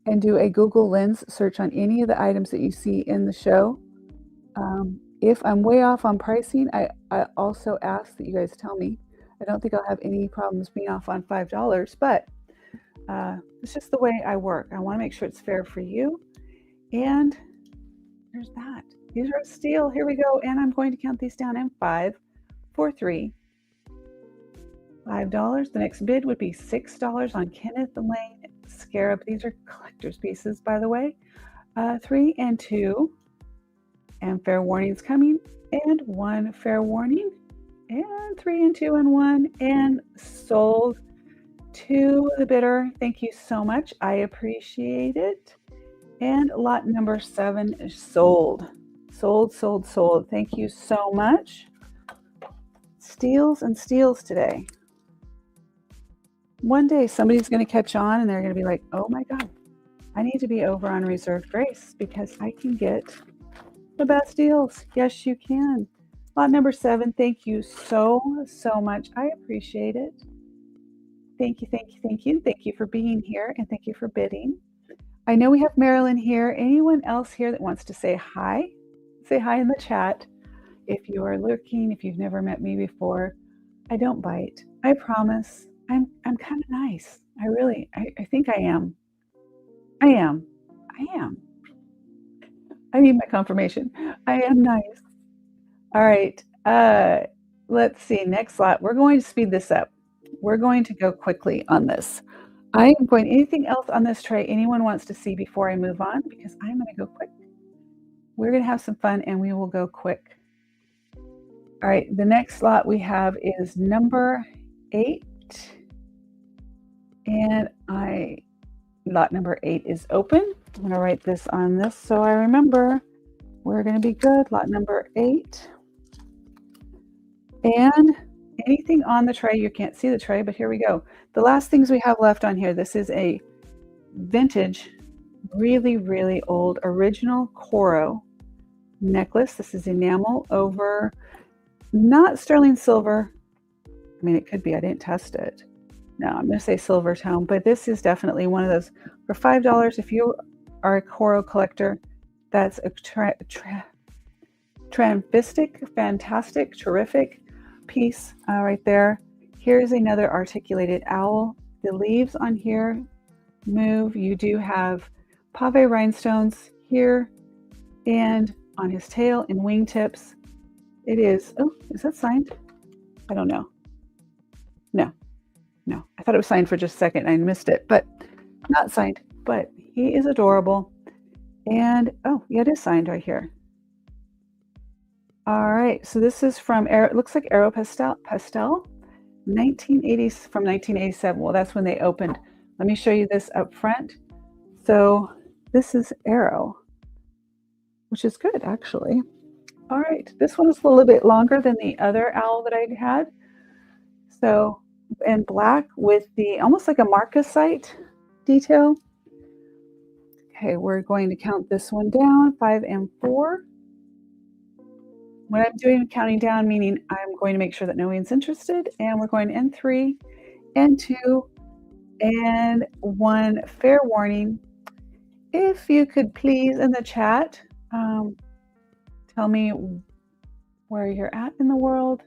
and do a Google Lens search on any of the items that you see in the show. If I'm way off on pricing, I also ask that you guys tell me. I don't think I'll have any problems being off on $5, but it's just the way I work. I want to make sure it's fair for you. And there's that. These are a steal. Here we go. And I'm going to count these down in 5, 4, 3, $5. The next bid would be $6 on Kenneth Lane Scarab. These are collector's pieces, by the way. 3 and 2. and fair warnings coming, and 1 fair warning, and 3 and 2 and 1, and sold to the bidder. Thank you so much. I appreciate it. And lot number 7 is sold. Sold, sold, sold. Thank you so much. Steals and steals today. One day somebody's going to catch on and they're going to be like, oh my God, I need to be over on reserved grace because I can get the best deals. Yes, you can. Lot number 7, thank you so much. I appreciate it. Thank you, thank you, thank you. Thank you for being here and thank you for bidding. I know we have Marilyn here. Anyone else here that wants to say hi? Say hi in the chat. If you are lurking, if you've never met me before, I don't bite. I promise. I'm kind of nice. I think I am. I am. I need my confirmation. I am nice. All right. Let's see. Next slot. We're going to speed this up. We're going to go quickly on this. I am going, anything else on this tray anyone wants to see before I move on? Because I'm going to go quick. We're going to have some fun and we will go quick. All right. The next slot we have is number 8. And lot number 8 is open. I'm going to write this on this so I remember. We're going to be good. Lot number 8. And anything on the tray, you can't see the tray, but here we go. The last things we have left on here, this is a vintage, really, really old original Coro necklace. This is enamel over, not sterling silver. I mean, it could be, I didn't test it. No, I'm going to say silver tone, but this is definitely one of those for $5. If you are a Coro collector, that's a fantastic, terrific piece right there. Here's another articulated owl. The leaves on here move. You do have pave rhinestones here and on his tail and wingtips. It is, oh, is that signed? I don't know. No, I thought it was signed for just a second. I missed it, but not signed, but he is adorable. And, oh, yeah, it is signed right here. All right, so this is from, it looks like Aeropastel, 1980s, from 1987. Well, that's when they opened. Let me show you this up front. So this is Aero, which is good, actually. All right, this one is a little bit longer than the other owl that I had. So, and black with the, almost like a marcasite detail. Okay, we're going to count this one down, 5 and 4. When I'm doing counting down, meaning I'm going to make sure that no one's interested, and we're going in 3 and 2 and 1. Fair warning. If you could please in the chat, tell me where you're at in the world,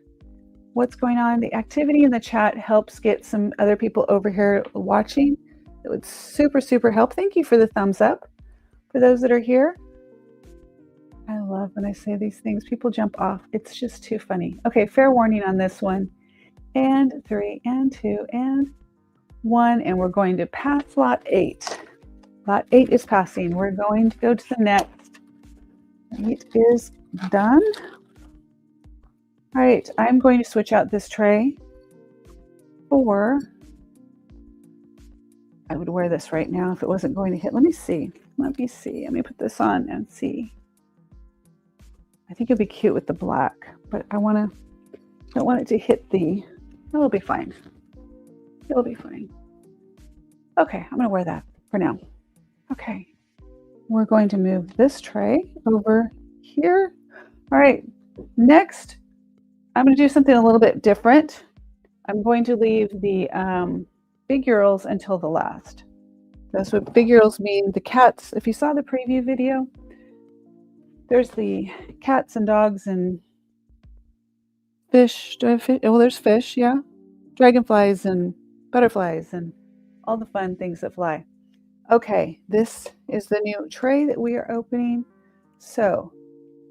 what's going on. The activity in the chat helps get some other people over here watching. It would super help. Thank you for the thumbs up for those that are here. I love when I say these things. People jump off. It's just too funny. Okay, fair warning on this one. And 3 and 2 and 1. And we're going to pass lot 8. Lot 8 is passing. We're going to go to the next. 8 is done. All right, I'm going to switch out this tray for, I would wear this right now if it wasn't going to hit. Let me see. Let me put this on and see. I think it'd be cute with the black, but I don't want it to hit it'll be fine. It'll be fine. Okay, I'm gonna wear that for now. Okay, we're going to move this tray over here. All right, next, I'm gonna do something a little bit different. I'm going to leave the figurals until the last. That's what figurals mean. The cats, if you saw the preview video, there's the cats and dogs and fish. Well, there's fish, yeah. Dragonflies and butterflies and all the fun things that fly. Okay, this is the new tray that we are opening. So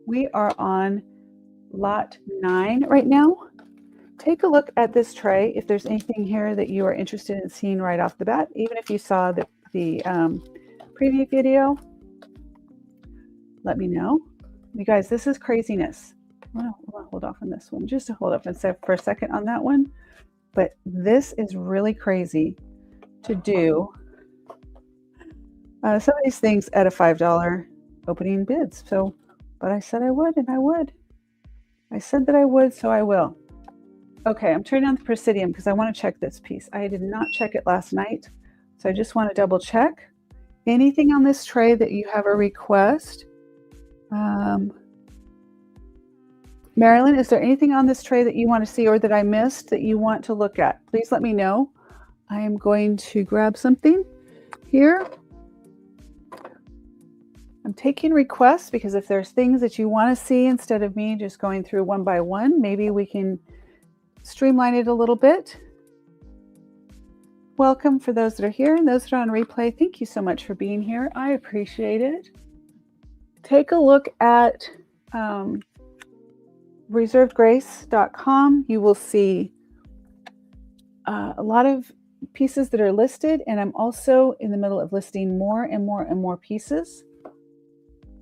we are on lot 9 right now. Take a look at this tray if there's anything here that you are interested in seeing right off the bat, even if you saw the preview video. Let me know. You guys, this is craziness. I'll hold off on this one. Just to hold up for a second on that one. But this is really crazy to do some of these things at a $5 opening bids. So, but I said I would, and I would. I said that I would, so I will. Okay, I'm turning on the Presidium because I want to check this piece. I did not check it last night, so I just want to double check. Anything on this tray that you have a request? Marilyn, is there anything on this tray that you want to see or that I missed that you want to look at? Please let me know. I am going to grab something here. I'm taking requests because if there's things that you want to see instead of me just going through one by one, maybe we can streamline it a little bit. Welcome for those that are here and those that are on replay. Thank you so much for being here. I appreciate it. Take a look at reservedgrace.com. You will see a lot of pieces that are listed, and I'm also in the middle of listing more and more and more pieces.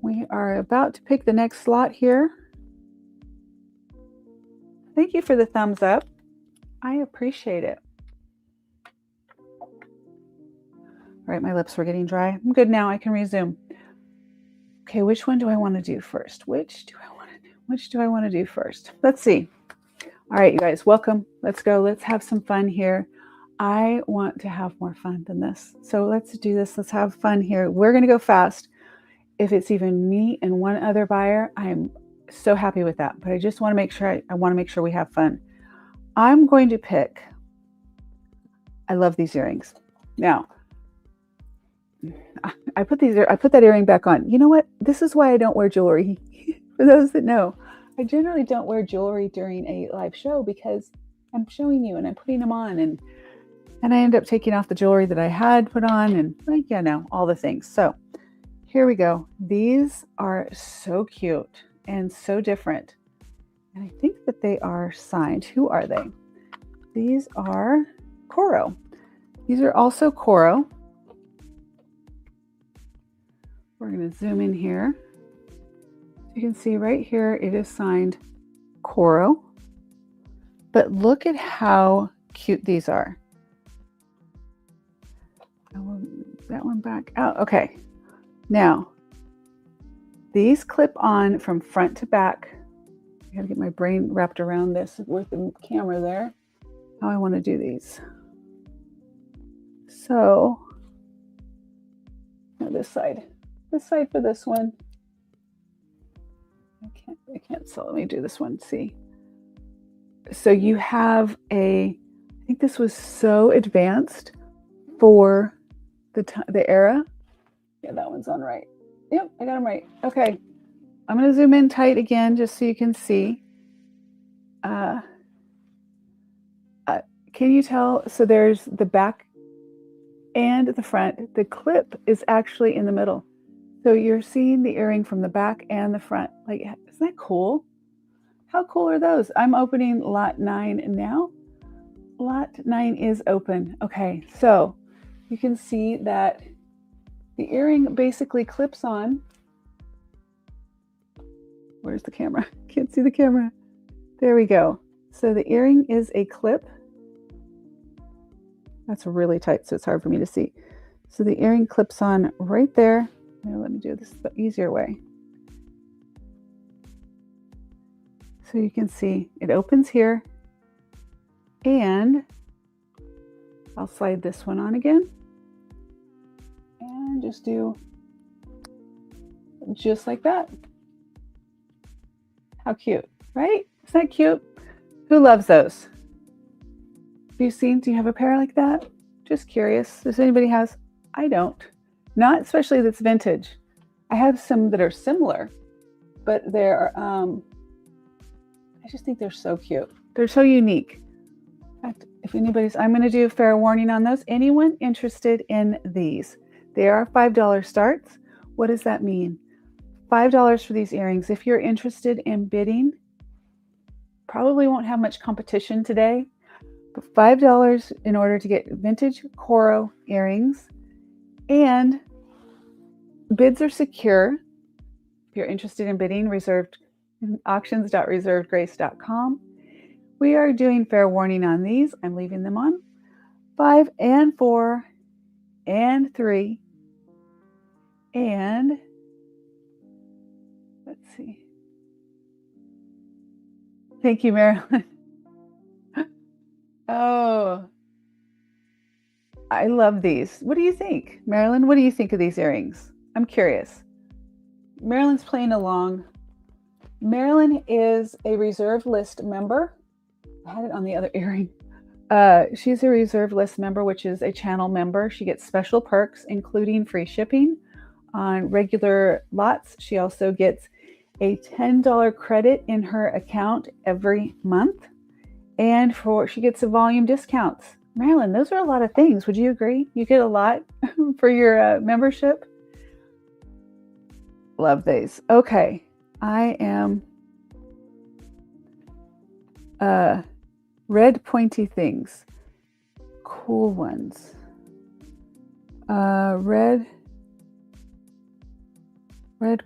We are about to pick the next slot here. Thank you for the thumbs up. I appreciate it. All right, my lips were getting dry. I'm good now. I can resume. Okay, which one do I want to do first? Which do I want to do first? Let's see. All right, you guys, welcome. Let's go. Let's have some fun here. I want to have more fun than this. So let's do this. Let's have fun here. We're going to go fast. If it's even me and one other buyer, I'm so happy with that. But I just want to make sure I want to make sure we have fun. I'm going to pick. I love these earrings. Now, I put that earring back on. You know what? This is why I don't wear jewelry. For those that know, I generally don't wear jewelry during a live show because I'm showing you and I'm putting them on, and I end up taking off the jewelry that I had put on, and all the things. So here we go. These are so cute and so different. And I think that they are signed. Who are they? These are Coro. These are also Coro. We're going to zoom in here. You can see right here, it is signed Coro. But look at how cute these are. I will move that one back out. Okay. Now, these clip on from front to back. I gotta get my brain wrapped around this with the camera there. How I want to do these. So, now this side for this one. I can't, so let me do this one, see. So you have I think this was so advanced for the era. Yeah, that one's on right. Yep, I got them right. Okay, I'm going to zoom in tight again just so you can see. Can you tell? So there's the back and the front. The clip is actually in the middle. So you're seeing the earring from the back and the front. Like, isn't that cool? How cool are those? I'm opening lot 9 now. Lot 9 is open. Okay, so you can see that the earring basically clips on. Where's the camera? Can't see the camera. There we go. So the earring is a clip. That's really tight, so it's hard for me to see. So the earring clips on right there. Now let me do this the easier way. So you can see it opens here, and I'll slide this one on again and just do just like that. How cute, right? Isn't that cute? Who loves those? Do you have a pair like that? Just curious. Does anybody has? I don't. Not especially that's vintage. I have some that are similar, but they're, I just think they're so cute. They're so unique. In fact, if anybody's, I'm going to do a fair warning on those. Anyone interested in these? They are $5 starts. What does that mean? $5 for these earrings. If you're interested in bidding, probably won't have much competition today, but $5 in order to get vintage Coro earrings, and bids are secure. If you're interested in bidding, auctions.reservedgrace.com. We are doing fair warning on these. I'm leaving them on 5 and 4 and 3 and let's see. Thank you, Marilyn. Oh, I love these. What do you think, Marilyn? What do you think of these earrings? I'm curious. Marilyn's playing along. Marilyn is a reserve list member. I had it on the other earring. She's a reserve list member, which is a channel member. She gets special perks, including free shipping on regular lots. She also gets a $10 credit in her account every month. And she gets a volume discounts. Marilyn, those are a lot of things. Would you agree? You get a lot for your membership? Love these. Okay. I am red pointy things. Cool ones. Red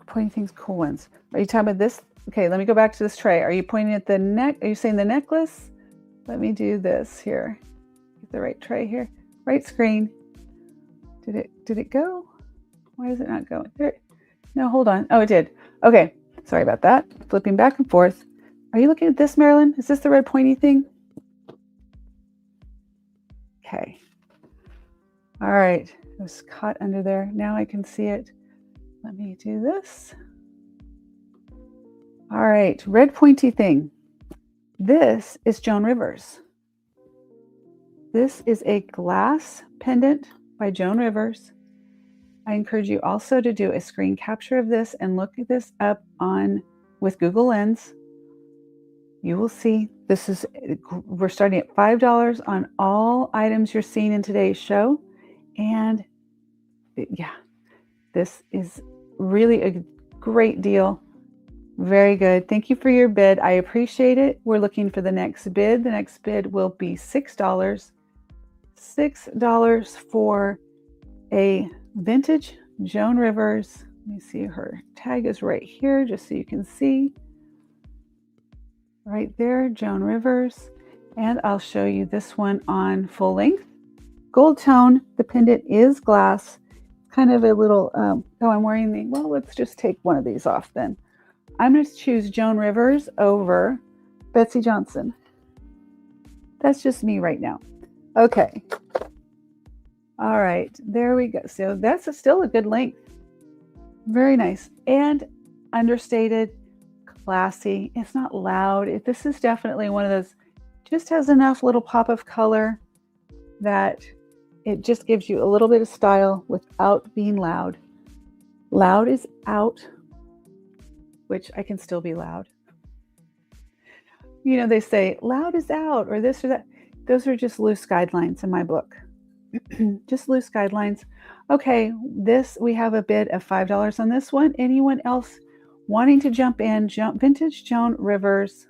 pointy things, cool ones. Are you talking about this? Okay, let me go back to this tray. Are you pointing at the neck? Are you saying the necklace? Let me do this here. Get the right tray here. Right screen. Did it go? Why is it not going? There. No, hold on. Oh, it did. Okay. Sorry about that. Flipping back and forth. Are you looking at this, Marilyn? Is this the red pointy thing? Okay. All right. It was caught under there. Now I can see it. Let me do this. All right. Red pointy thing. This is Joan Rivers. This is a glass pendant by Joan Rivers. I encourage you also to do a screen capture of this and look at this up with Google Lens. You will see we're starting at $5 on all items you're seeing in today's show. And yeah, this is really a great deal. Very good. Thank you for your bid. I appreciate it. We're looking for the next bid. The next bid will be $6. $6 for a vintage Joan Rivers. Let me see, her tag is right here just so you can see. Right there, Joan Rivers. And I'll show you this one on full length. Gold tone, the pendant is glass. Kind of a little, I'm wearing well, let's just take one of these off then. I'm going to choose Joan Rivers over Betsy Johnson. That's just me right now. Okay. All right, there we go. So that's still a good length. Very nice. And understated, classy. It's not loud. This is definitely one of those, just has enough little pop of color that it just gives you a little bit of style without being loud. Loud is out, which I can still be loud. You know, they say loud is out or this or that. Those are just loose guidelines in my book. Just loose guidelines. Okay, we have a bid of $5 on this one. Anyone else wanting to jump in? Vintage Joan Rivers.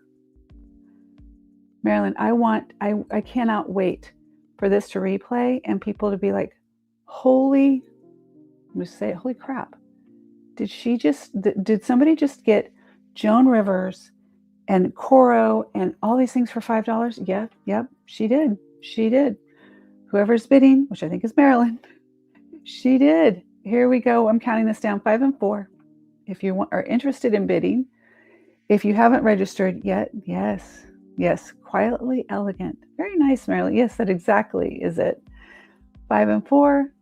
Marilyn, I cannot wait for this to replay and people to be like, holy crap. Did somebody just get Joan Rivers and Coro and all these things for $5? Yep, she did. Whoever's bidding, which I think is Marilyn, she did. Here we go. I'm counting this down, 5 and 4. If you are interested in bidding, if you haven't registered yet, yes, quietly elegant. Very nice, Marilyn. Yes, that exactly is it. 5 and 4.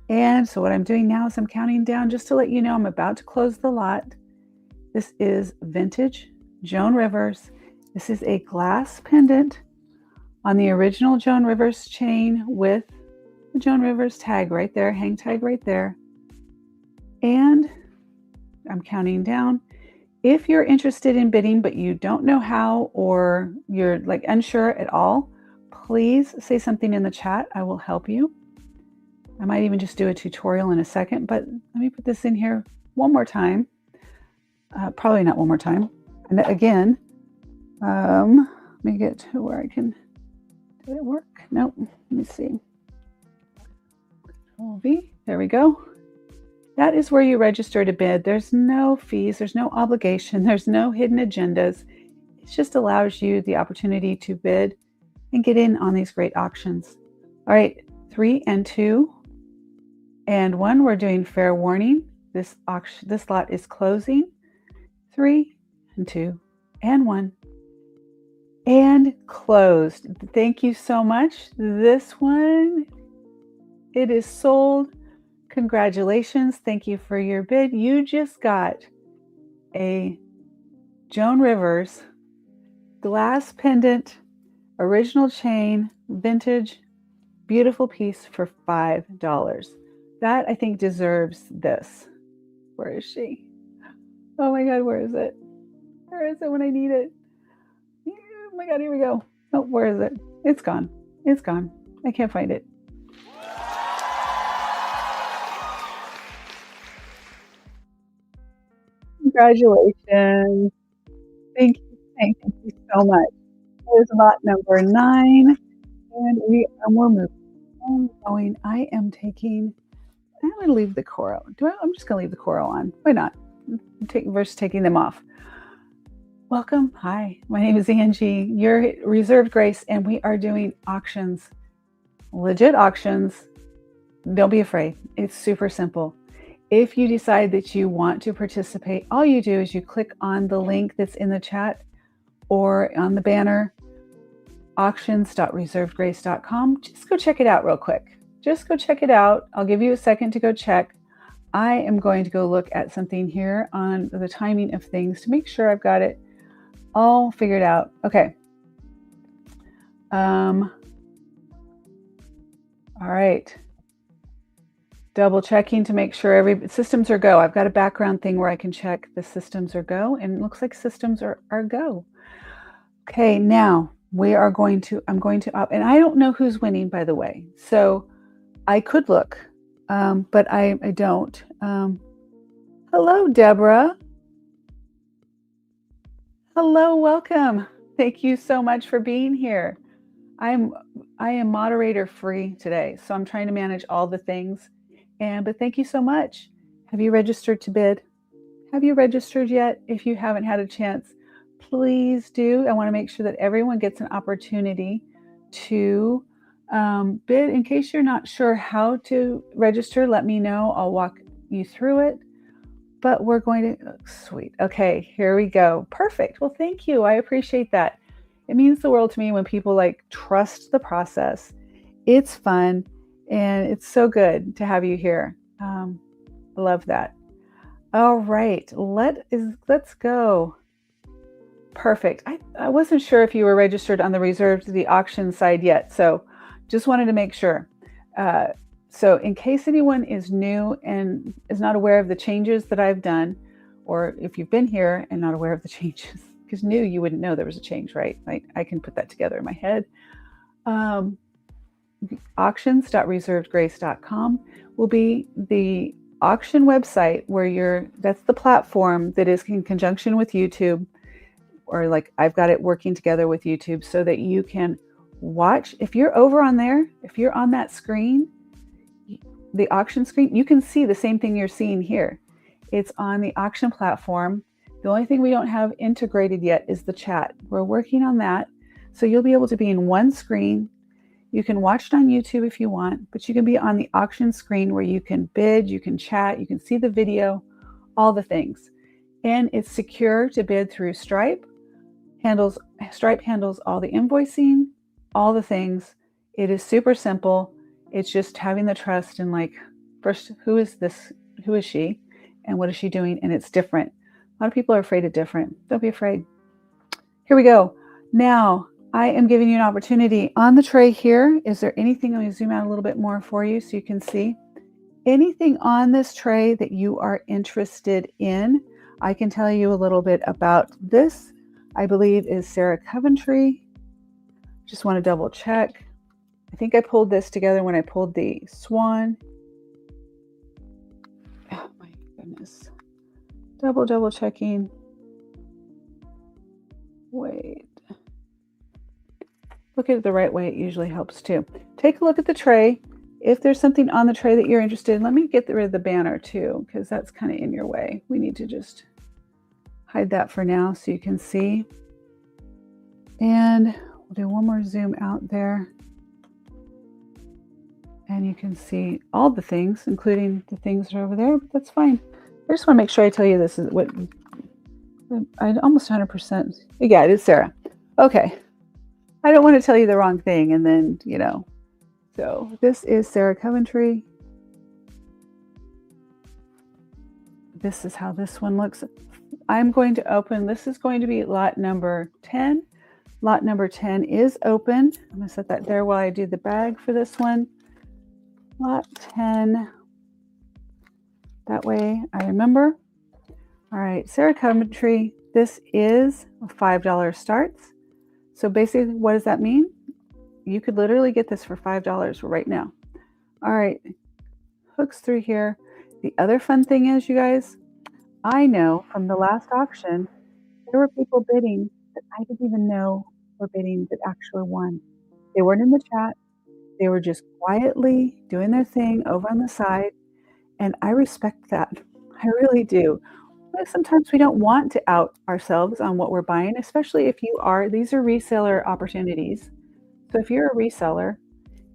And so what I'm doing now is I'm counting down just to let you know I'm about to close the lot. This is vintage Joan Rivers. This is a glass pendant on the original Joan Rivers chain with the Joan Rivers tag right there, hang tag right there. And I'm counting down. If you're interested in bidding, but you don't know how, or you're like unsure at all, please say something in the chat. I will help you. I might even just do a tutorial in a second, but let me put this in here one more time. Probably not one more time. And again, let me get to where I can, did it work? Nope, let me see. Control V, there we go. That is where you register to bid. There's no fees, there's no obligation, there's no hidden agendas. It just allows you the opportunity to bid and get in on these great auctions. All right, 3 and 2 and 1, we're doing fair warning. This lot is closing. 3 and 2 and 1 and closed. Thank you so much. This one, it is sold. Congratulations. Thank you for your bid. You just got a Joan Rivers glass pendant, original chain, vintage, beautiful piece for $5. That, I think, deserves this. Where is she? Oh my God, where is it? Where is it when I need it? Oh my God, here we go. Oh, where is it? It's gone. It's gone. I can't find it. Congratulations. Thank you so much. That is lot number 9. And we're moving on, going. I am going to leave the coral. I'm just going to leave the coral on. Why not? Versus taking them off. Welcome. Hi, my name is Angie. You're Reserved Grace, and we are doing auctions, legit auctions. Don't be afraid. It's super simple. If you decide that you want to participate, all you do is you click on the link that's in the chat or on the banner, auctions.reservedgrace.com. Just go check it out real quick. Just go check it out. I'll give you a second to go check. I am going to go look at something here on the timing of things to make sure I've got it all figured out. Okay. All right. Double checking to make sure systems are go. I've got a background thing where I can check the systems are go, and it looks like systems are go. Okay, now I'm going to and I don't know who's winning, by the way. So I could look, but I don't. Hello, Deborah. Hello, welcome. Thank you so much for being here. I am moderator free today, so I'm trying to manage all the things. But thank you so much. Have you registered to bid? Have you registered yet? If you haven't had a chance, please do. I want to make sure that everyone gets an opportunity to bid. In case you're not sure how to register, let me know. I'll walk you through it. But we're going to, sweet. Okay, here we go. Perfect. Well, thank you. I appreciate that. It means the world to me when people trust the process. It's fun. And it's so good to have you here. I love that. All right, let's go. Perfect. I wasn't sure if you were registered on the reserved to the auction side yet, so just wanted to make sure. So in case anyone is new and is not aware of the changes that I've done, or if you've been here and not aware of the changes, because new, you wouldn't know there was a change, right? I can put that together in my head. Auctions.reservedgrace.com will be the auction website where that's the platform that is in conjunction with YouTube, or I've got it working together with YouTube so that you can watch. If you're over on there, if you're on that screen, the auction screen, you can see the same thing you're seeing here. It's on the auction platform. The only thing we don't have integrated yet is the chat. We're working on that. So you'll be able to be in one screen. You can watch it on YouTube if you want, but you can be on the auction screen where you can bid, you can chat, you can see the video, all the things. And it's secure to bid through Stripe. Stripe handles all the invoicing, all the things. It is super simple. It's just having the trust in first, who is this? Who is she? And what is she doing? And it's different. A lot of people are afraid of different. Don't be afraid. Here we go. Now, I am giving you an opportunity on the tray here. Is there anything? Let me zoom out a little bit more for you so you can see. Anything on this tray that you are interested in? I can tell you a little bit about this. I believe is Sarah Coventry. Just want to double check. I think I pulled this together when I pulled the swan. Oh my goodness. Double checking. Wait. Look at it the right way. It usually helps too. Take a look at the tray. If there's something on the tray that you're interested in, let me get rid of the banner too, because that's kind of in your way. We need to just hide that for now so you can see. And we'll do one more zoom out there. And you can see all the things, including the things that are over there, but that's fine. I just want to make sure I tell you this is what I almost 100%. Yeah, it is Sarah. Okay. I don't want to tell you the wrong thing and then, you know. So this is Sarah Coventry. This is how this one looks. I'm going to open, this is going to be lot number 10. Lot number 10 is open. I'm going to set that there while I do the bag for this one. Lot 10. That way I remember. All right, Sarah Coventry, this is a $5 starts. So basically, what does that mean? You could literally get this for $5 right now. All right, hooks through here. The other fun thing is, you guys, I know from the last auction, there were people bidding that I didn't even know were bidding that actually won. They weren't in the chat. They were just quietly doing their thing over on the side. And I respect that. I really do. But sometimes we don't want to out ourselves on what we're buying, especially if you are, these are reseller opportunities. So if you're a reseller,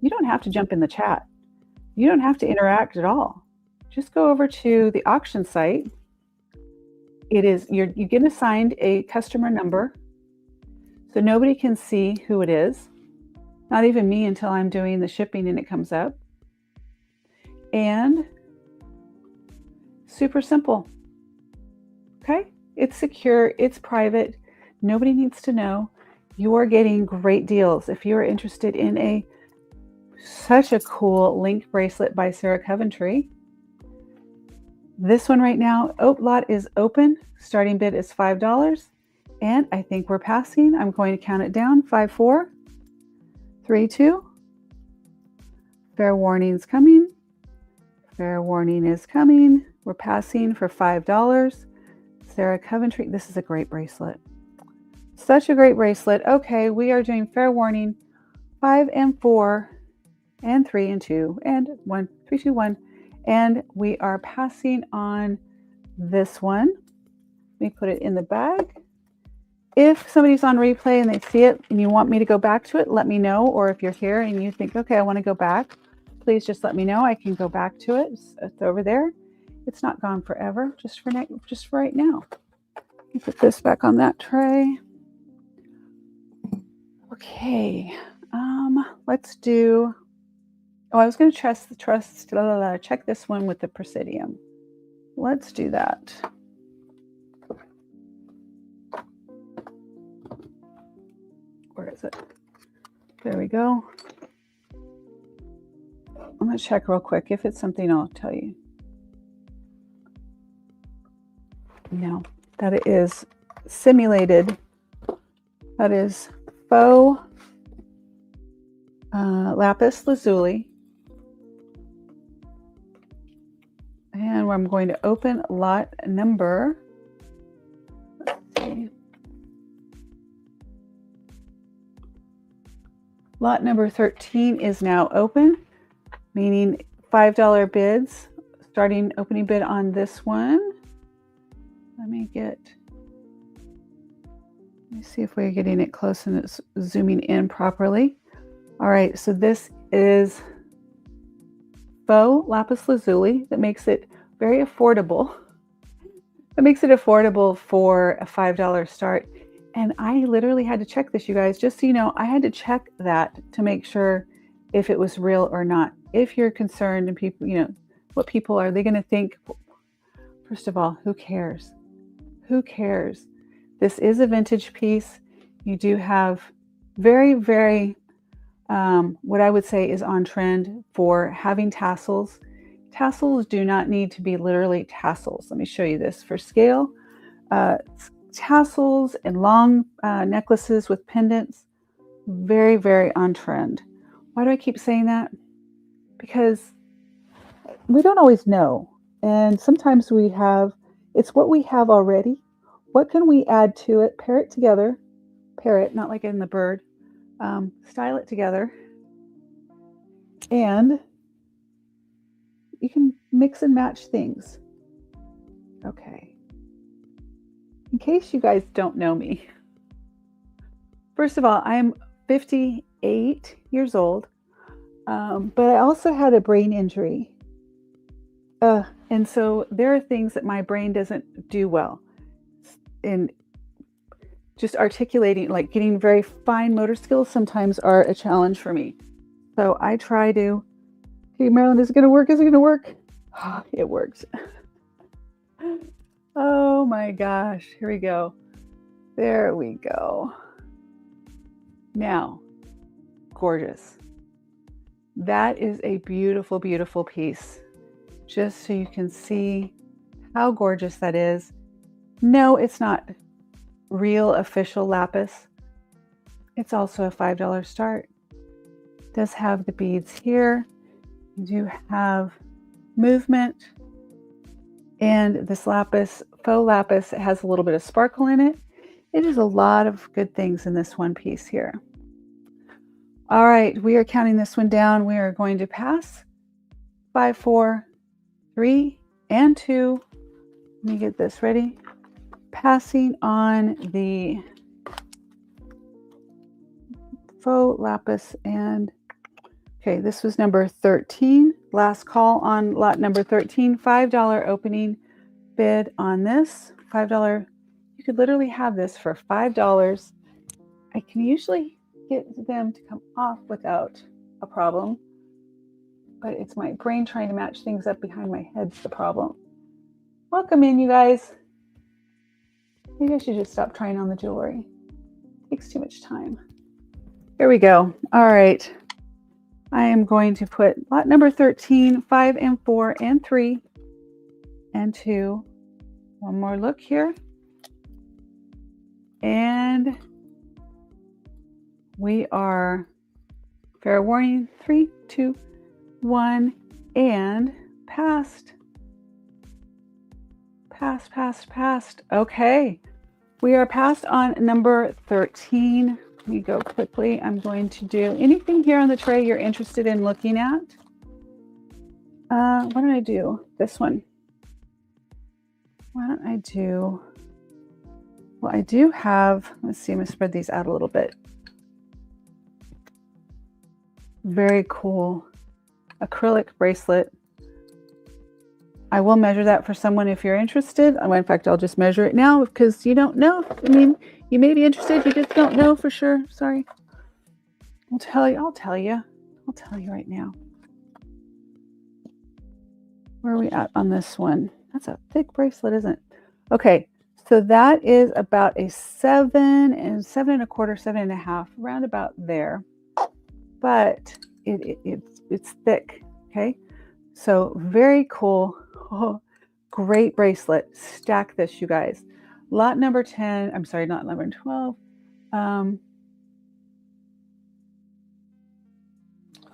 you don't have to jump in the chat. You don't have to interact at all. Just go over to the auction site. It is, you get assigned a customer number, so nobody can see who it is. Not even me until I'm doing the shipping and it comes up. And super simple. Okay, it's secure, it's private, nobody needs to know. You're getting great deals. If you're interested in such a cool link bracelet by Sarah Coventry, this one right now, lot is open. Starting bid is $5. And I think we're passing. I'm going to count it down. 5, 4, 3, 2. Fair warning's coming. Fair warning is coming. We're passing for $5. Sarah Coventry, this is a great bracelet. Such a great bracelet. Okay, we are doing fair warning 5 and 4 and 3 and 2 and 1, 3, 2, 1. And we are passing on this one. Let me put it in the bag. If somebody's on replay and they see it and you want me to go back to it, let me know. Or if you're here and you think, okay, I want to go back, please just let me know. I can go back to it. It's over there. It's not gone forever, just for right now. Let me put this back on that tray. Okay, let's do, I was going to check this one with the Presidium. Let's do that. Where is it? There we go. I'm going to check real quick. If it's something, I'll tell you. No, that it is simulated. That is faux lapis lazuli. And I'm going to open lot number, let's see. Lot number 13 is now open, meaning $5 bids. Starting opening bid on this one. Let me see if we're getting it close and it's zooming in properly. All right, so this is faux lapis lazuli that makes it very affordable. It makes it affordable for a $5 start. And I literally had to check this, you guys, just so you know, I had to check that to make sure if it was real or not. If you're concerned and people, you know, what people are they going to think? First of all, who cares? Who cares? This is a vintage piece. You do have very, very, what I would say is on trend for having tassels. Tassels do not need to be literally tassels. Let me show you this for scale. Tassels and long necklaces with pendants, very, very on trend. Why do I keep saying that? Because we don't always know. And sometimes we have, it's what we have already. What can we add to it? Pair it together. Pair it, not like in the bird. Style it together. And you can mix and match things. Okay. In case you guys don't know me, first of all, I'm 58 years old, but I also had a brain injury. And so there are things that my brain doesn't do well. And just articulating, like getting very fine motor skills sometimes are a challenge for me. So I try to, hey, Marilyn, is it going to work? Is it going to work? Oh, it works. Oh my gosh. Here we go. There we go. Now, gorgeous. That is a beautiful, beautiful piece. Just so you can see how gorgeous that is. No, it's not real official lapis. It's also a $5 start. It does have the beads here. You do have movement. And this lapis, faux lapis, it has a little bit of sparkle in it. It is a lot of good things in this one piece here. All right, we are counting this one down. We are going to pass 5, 4, 3, and 2. Let me get this ready. Passing on the faux lapis and, okay, this was number 13. Last call on lot number 13. $5 opening bid on this. $5. You could literally have this for $5. I can usually get them to come off without a problem, but it's my brain trying to match things up behind my head's the problem. Welcome in, you guys. Maybe I should just stop trying on the jewelry. It takes too much time. Here we go. All right. I am going to put lot number 13, 5 and 4 and 3 and 2. One more look here. And we are, fair warning, 3, 2, 1, and passed. Passed. Okay. We are passed on number 13. Let me go quickly. I'm going to do anything here on the tray you're interested in looking at. What did I do? This one. Why don't I do, well, I do have, let's see, I'm going to spread these out a little bit. Very cool acrylic bracelet. I will measure that for someone if you're interested. In fact, I'll just measure it now because you don't know. I mean, you may be interested, you just don't know for sure. Sorry. I'll tell you right now. Where are we at on this one? That's a thick bracelet, isn't it? Okay, so that is about a 7 and 7.25, 7.5, around about there. But it's thick. Okay, so very cool. Oh, great bracelet. Stack this, you guys. Lot number 10. I'm sorry, not number 12.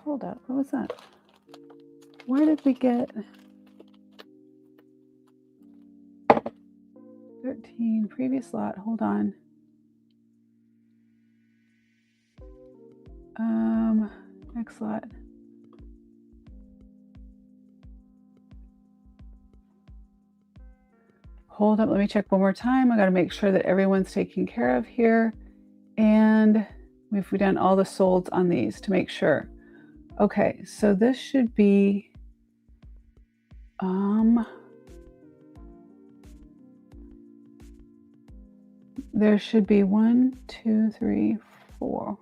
Hold up. What was that? Where did we get 13? Previous lot. Hold on. Next lot. Hold up, let me check one more time. I got to make sure that everyone's taken care of here. And we've done all the solds on these to make sure. Okay, so this should be, there should be 1, 2, 3, 4.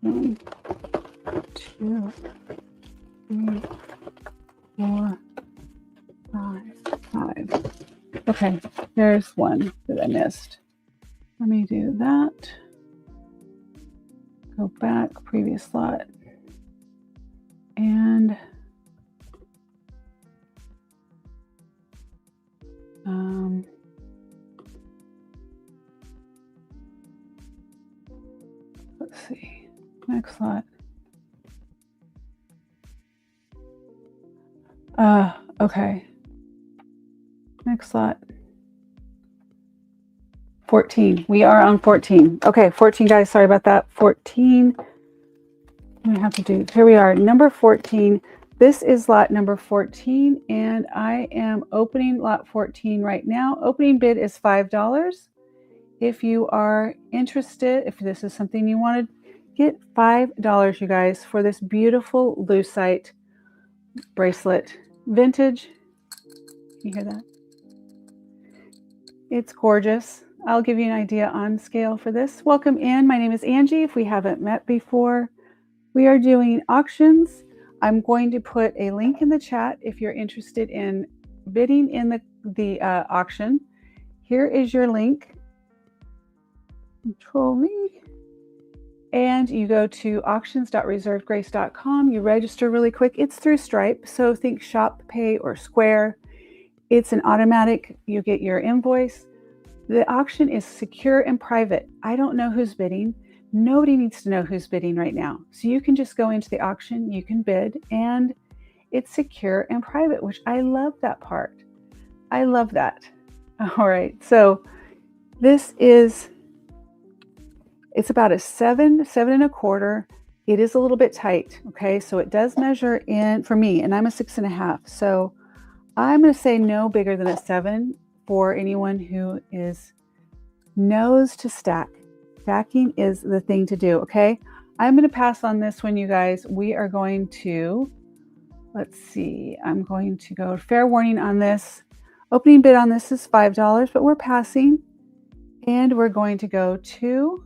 1, 2, 3, 4, 5. Okay, there's one that I missed. Let me do that. Go back, previous lot. And let's see, next lot. Okay. Next lot. 14. We are on 14. Okay, 14, guys. Sorry about that. 14. We have to do, here we are. Number 14. This is lot number 14, and I am opening lot 14 right now. Opening bid is $5. If you are interested, if this is something you want to get, $5, you guys, for this beautiful lucite bracelet. Vintage. You hear that? It's gorgeous. I'll give you an idea on scale for this. Welcome in. My name is Angie. If we haven't met before, we are doing auctions. I'm going to put a link in the chat if you're interested in bidding in the auction. Here is your link. Control me. And you go to auctions.reservedgrace.com. You register really quick. It's through Stripe, so think Shop Pay or Square. It's an automatic. You get your invoice. The auction is secure and private. I don't know who's bidding. Nobody needs to know who's bidding right now. So you can just go into the auction, you can bid, and it's secure and private, which I love that part. I love that. All right, so this is, it's about a 7, 7.25. It is a little bit tight, okay? So it does measure in, for me, and I'm a 6.5. So I'm gonna say no bigger than a 7 for anyone who knows to stack. Stacking is the thing to do, okay? I'm going to pass on this one, you guys. We are going to, let's see, I'm going to go fair warning on this. Opening bid on this is $5, but we're passing. And we're going to go to,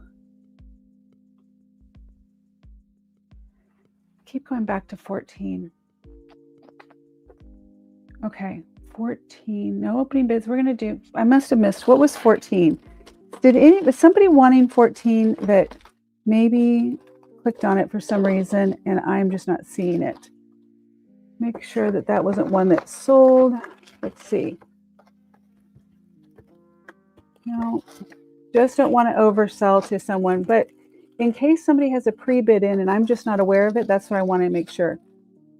keep going back to 14. Okay, 14, no opening bids. We're going to do, I must have missed, what was 14? Was somebody wanting 14 that maybe clicked on it for some reason and I'm just not seeing it? Make sure that that wasn't one that sold. Let's see. No, just don't want to oversell to someone, but in case somebody has a pre-bid in and I'm just not aware of it, that's what I want to make sure.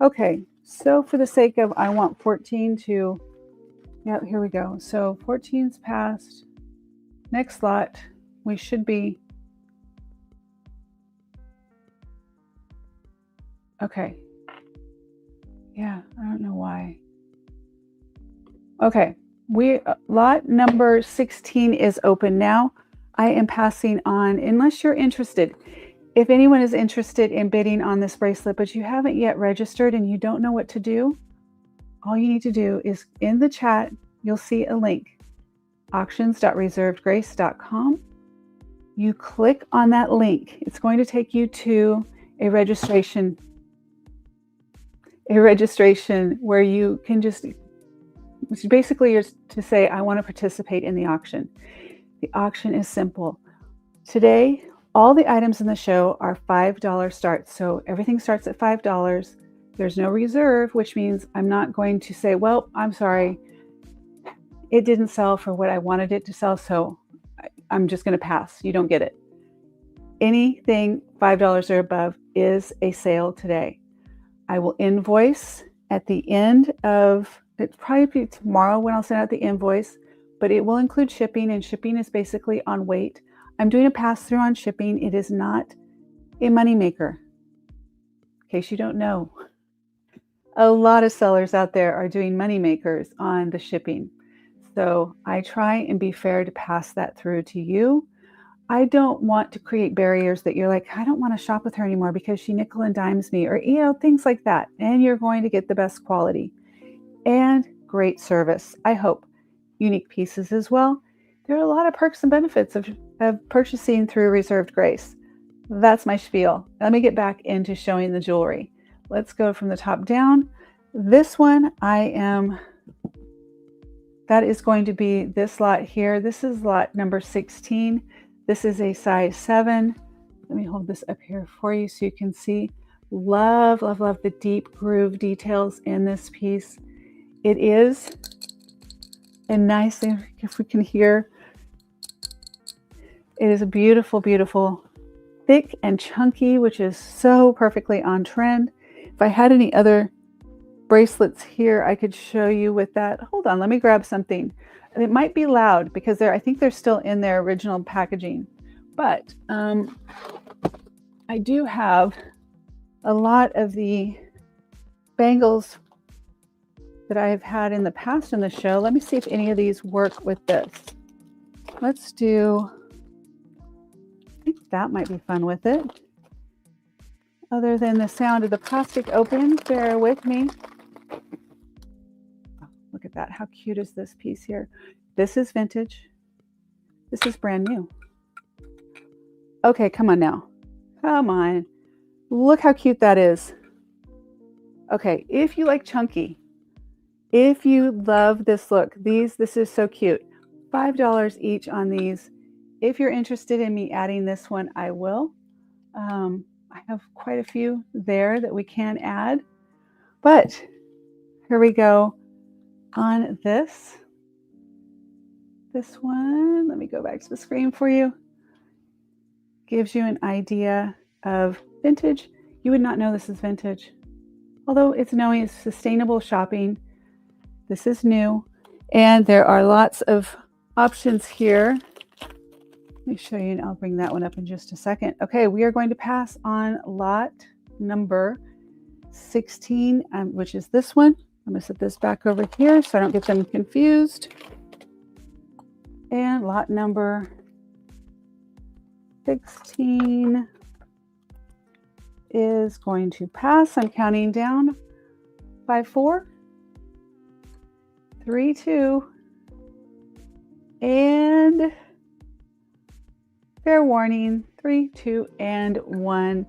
Okay, so for the sake of, I want 14 to, yeah, here we go. So 14's passed. Next lot, we should be, okay. Yeah, I don't know why. Okay, lot number 16 is open now. I am passing on, unless you're interested. If anyone is interested in bidding on this bracelet, but you haven't yet registered and you don't know what to do, all you need to do is in the chat, you'll see a link. auctions.reservedgrace.com. You click on that link. It's going to take you to a registration where you can just basically to say, I want to participate in the auction. The auction is simple. Today, all the items in the show are $5 starts. So everything starts at $5. There's no reserve, which means I'm not going to say, well, I'm sorry, it didn't sell for what I wanted it to sell, so I'm just going to pass. You don't get it. Anything $5 or above is a sale today. I will invoice at the end of, it's probably tomorrow when I'll send out the invoice, but it will include shipping, and shipping is basically on weight. I'm doing a pass-through on shipping. It is not a moneymaker, in case you don't know. A lot of sellers out there are doing moneymakers on the shipping. So I try and be fair to pass that through to you. I don't want to create barriers that you're like, I don't want to shop with her anymore because she nickel and dimes me, or, things like that. And you're going to get the best quality and great service. I hope. Unique pieces as well. There are a lot of perks and benefits of purchasing through Reserved Grace. That's my spiel. Let me get back into showing the jewelry. Let's go from the top down. This one, that is going to be this lot here. This is lot number 16. This is a size 7. Let me hold this up here for you so you can see. Love, love, love the deep groove details in this piece. It is a nice, if we can hear, it is a beautiful, beautiful, thick and chunky, which is so perfectly on trend. If I had any other bracelets here, I could show you with that. Hold on, let me grab something. And it might be loud because I think they're still in their original packaging. But I do have a lot of the bangles that I have had in the past in the show. Let me see if any of these work with this. Let's do, I think that might be fun with it. Other than the sound of the plastic open, bear with me. Oh, look at that. How cute is this piece here? This is vintage. This is brand new. Okay, come on now. Come on. Look how cute that is. Okay, if you like chunky, if you love this look, this is so cute. $5 each on these. If you're interested in me adding this one, I will. I have quite a few there that we can add. But here we go on this. This one, let me go back to the screen for you. Gives you an idea of vintage. You would not know this is vintage. Although it's knowing it's sustainable shopping. This is new. And there are lots of options here. Let me show you, and I'll bring that one up in just a second. Okay, we are going to pass on lot number 16, which is this one. I'm going to set this back over here so I don't get them confused. And lot number 16 is going to pass. I'm counting down. 5, 4, 3, 2, and fair warning, 3, 2, and 1.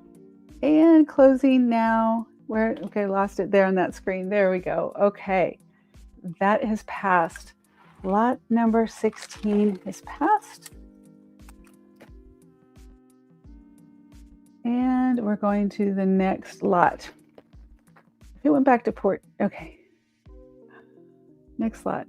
And closing now. Where? Okay, lost it there on that screen. There we go. Okay, that has passed. Lot number 16 is passed. And we're going to the next lot. It went back to port. Okay. Next lot.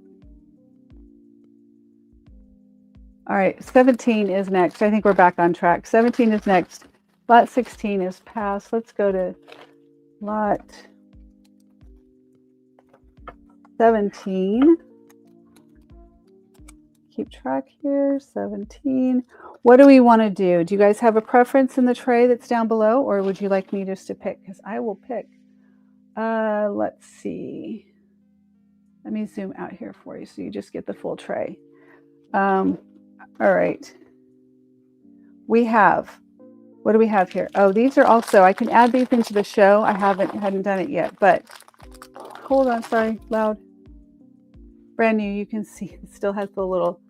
All right, 17 is next. I think we're back on track. 17 is next. Lot 16 is passed. Let's go to lot 17. Keep track here. 17. What do we want to do? Do you guys have a preference in the tray that's down below, or would you like me just to pick? Because I will pick. Let's see. Let me zoom out here for you so you just get the full tray. All right. We have, what do we have here? Oh, these are also, I can add these into the show. I hadn't done it yet, but hold on, sorry, loud. Brand new, you can see it still has the little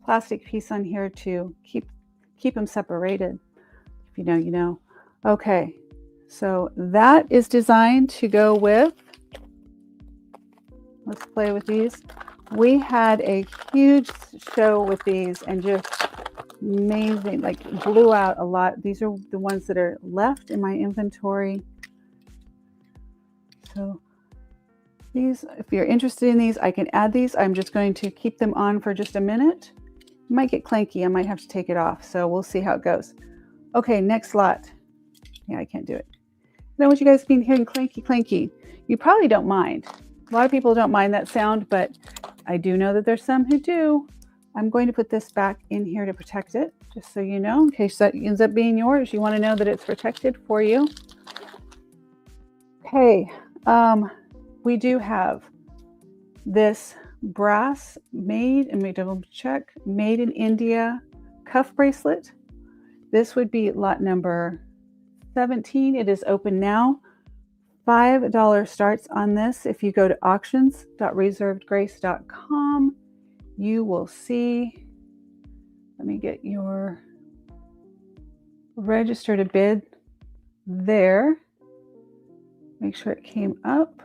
plastic piece on here to keep them separated. If you know, you know. Okay, so that is designed to go with, let's play with these. We had a huge show with these and just amazing, like blew out a lot. These are the ones that are left in my inventory. So these, if you're interested in these, I can add these. I'm just going to keep them on for just a minute. It might get clanky. I might have to take it off. So we'll see how it goes. Okay, next lot. Yeah, I can't do it. I don't want you guys being hearing clanky, clanky. You probably don't mind. A lot of people don't mind that sound, but I do know that there's some who do. I'm going to put this back in here to protect it, just so you know, in case that ends up being yours. You want to know that it's protected for you. Okay, we do have this brass made, and we double check, made in India cuff bracelet. This would be lot number 17. It is open now. $5 starts on this. If you go to auctions.reservedgrace.com, you will see, let me get your register to bid there. Make sure it came up.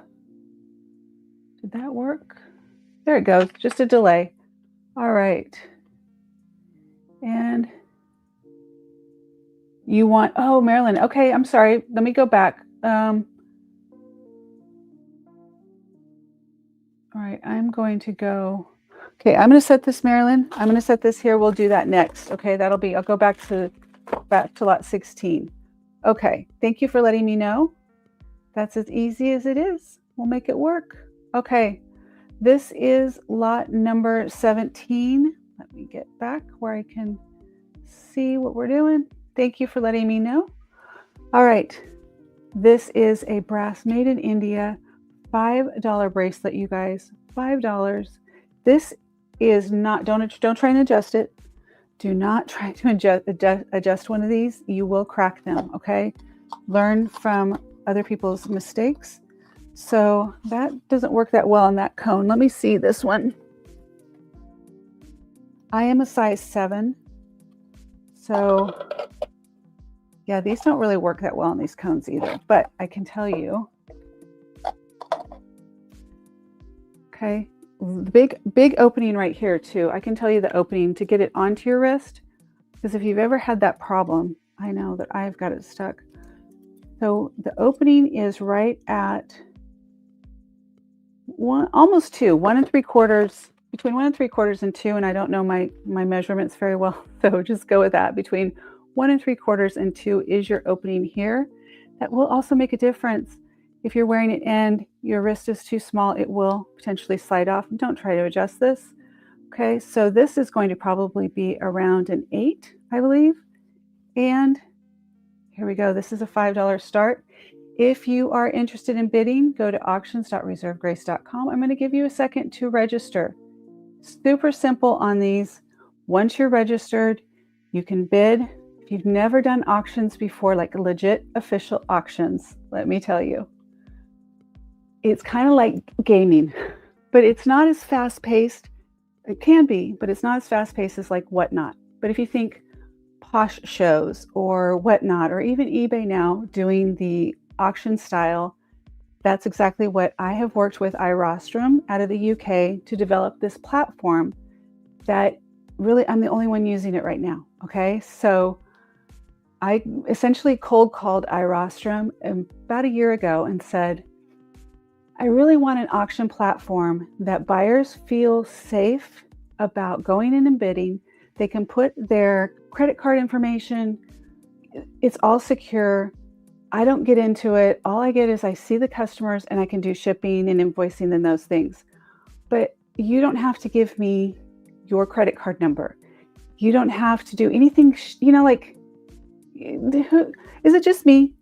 Did that work? There it goes, just a delay. All right. And you want, oh, Marilyn, okay, I'm sorry. Let me go back. All right, I'm going to go. Okay, I'm going to set this, Marilyn. I'm going to set this here. We'll do that next. Okay, that'll be, I'll go back to lot 16. Okay, thank you for letting me know. That's as easy as it is. We'll make it work. Okay, this is lot number 17. Let me get back where I can see what we're doing. Thank you for letting me know. All right, this is a brass made in India $5 bracelet, you guys. $5. This is not, don't try and adjust it. Do not try to adjust one of these. You will crack them, okay? Learn from other people's mistakes. So that doesn't work that well on that cone. Let me see this one. I am a size 7. So yeah, these don't really work that well on these cones either, but I can tell you, okay, big opening right here too. I can tell you the opening to get it onto your wrist, because if you've ever had that problem, I know that I've got it stuck. So the opening is right at almost 2, 1 3/4, between 1 3/4 and 2. And I don't know my measurements very well, so just go with that. Between 1 3/4 and 2 is your opening here. That will also make a difference. If you're wearing it and your wrist is too small, it will potentially slide off. Don't try to adjust this. Okay, so this is going to probably be around an 8, I believe. And here we go. This is a $5 start. If you are interested in bidding, go to auctions.reservegrace.com. I'm going to give you a second to register. Super simple on these. Once you're registered, you can bid. If you've never done auctions before, like legit official auctions, let me tell you, it's kind of like gaming, but it's not as fast paced. It can be, but it's not as fast paced as like Whatnot. But if you think Posh shows or Whatnot, or even eBay now doing the auction style, that's exactly what I have worked with iRostrum out of the UK to develop this platform that really I'm the only one using it right now. Okay, so I essentially cold called iRostrum about a year ago and said, I really want an auction platform that buyers feel safe about going in and bidding. They can put their credit card information. It's all secure. I don't get into it. All I get is I see the customers and I can do shipping and invoicing and those things. But you don't have to give me your credit card number. You don't have to do anything, like, is it just me?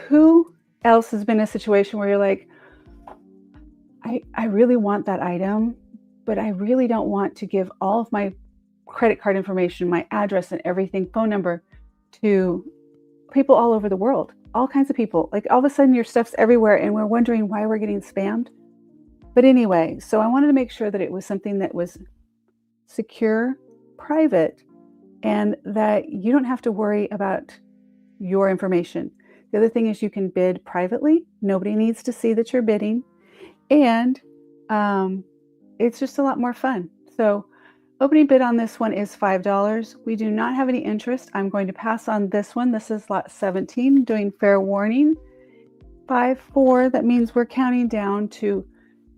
Who else has been in a situation where you're like, I really want that item, but I really don't want to give all of my credit card information, my address and everything, phone number, to people all over the world, all kinds of people. Like all of a sudden your stuff's everywhere and we're wondering why we're getting spammed. But anyway, so I wanted to make sure that it was something that was secure, private, and that you don't have to worry about your information. The other thing is you can bid privately. Nobody needs to see that you're bidding. And it's just a lot more fun. So opening bid on this one is $5. We do not have any interest. I'm going to pass on this one. This is lot 17, doing fair warning. 5-4, that means we're counting down to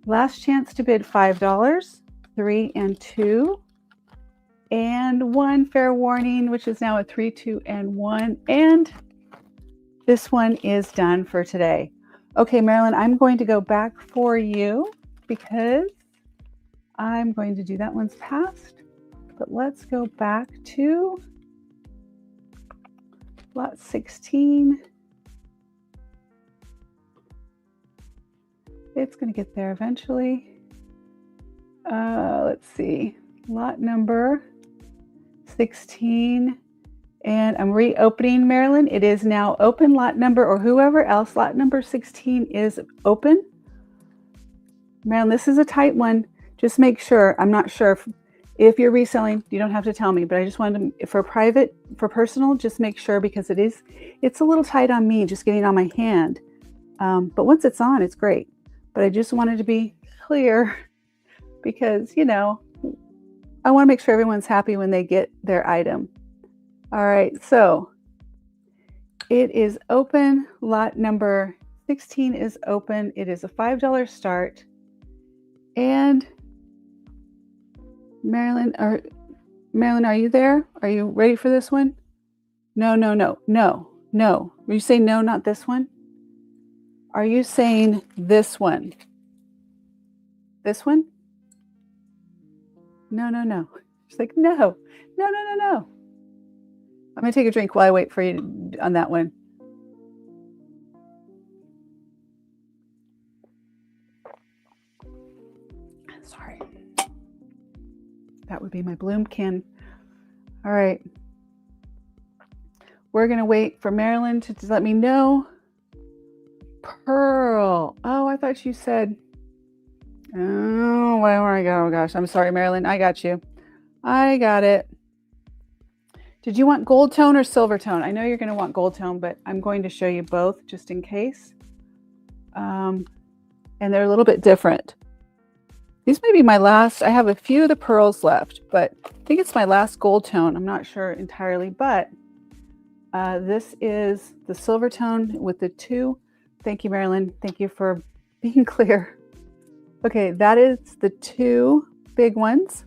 last chance to bid $5, 3 and 2, and 1 fair warning, which is now a 3, 2, and 1. And this one is done for today. Okay, Marilyn, I'm going to go back for you because I'm going to do that one's passed. But let's go back to lot 16. It's going to get there eventually. Let's see, lot number 16. And I'm reopening, Marilyn. It is now open. Lot number, or whoever else, lot number 16 is open. Marilyn, this is a tight one. Just make sure. I'm not sure if you're reselling, you don't have to tell me, but I just wanted to, for private, for personal, just make sure, because it's a little tight on me just getting on my hand. But once it's on, it's great. But I just wanted to be clear because, I want to make sure everyone's happy when they get their item. All right, so it is open. Lot number 16 is open. It is a $5 start. And Marilyn, are you there? Are you ready for this one? No. Are you saying no, not this one? Are you saying this one? This one? No. She's like, no. I'm going to take a drink while I wait for you on that one. Sorry. That would be my bloomkin. All right. We're going to wait for Marilyn to let me know. Pearl. Oh, I thought you said, oh, where I go? Oh, gosh. I'm sorry, Marilyn. I got you. I got it. Did you want gold tone or silver tone? I know you're going to want gold tone, but I'm going to show you both just in case. And they're a little bit different. These may be my last. I have a few of the pearls left, but I think it's my last gold tone. I'm not sure entirely, but this is the silver tone with the two. Thank you, Marilyn. Thank you for being clear. Okay, that is the two big ones.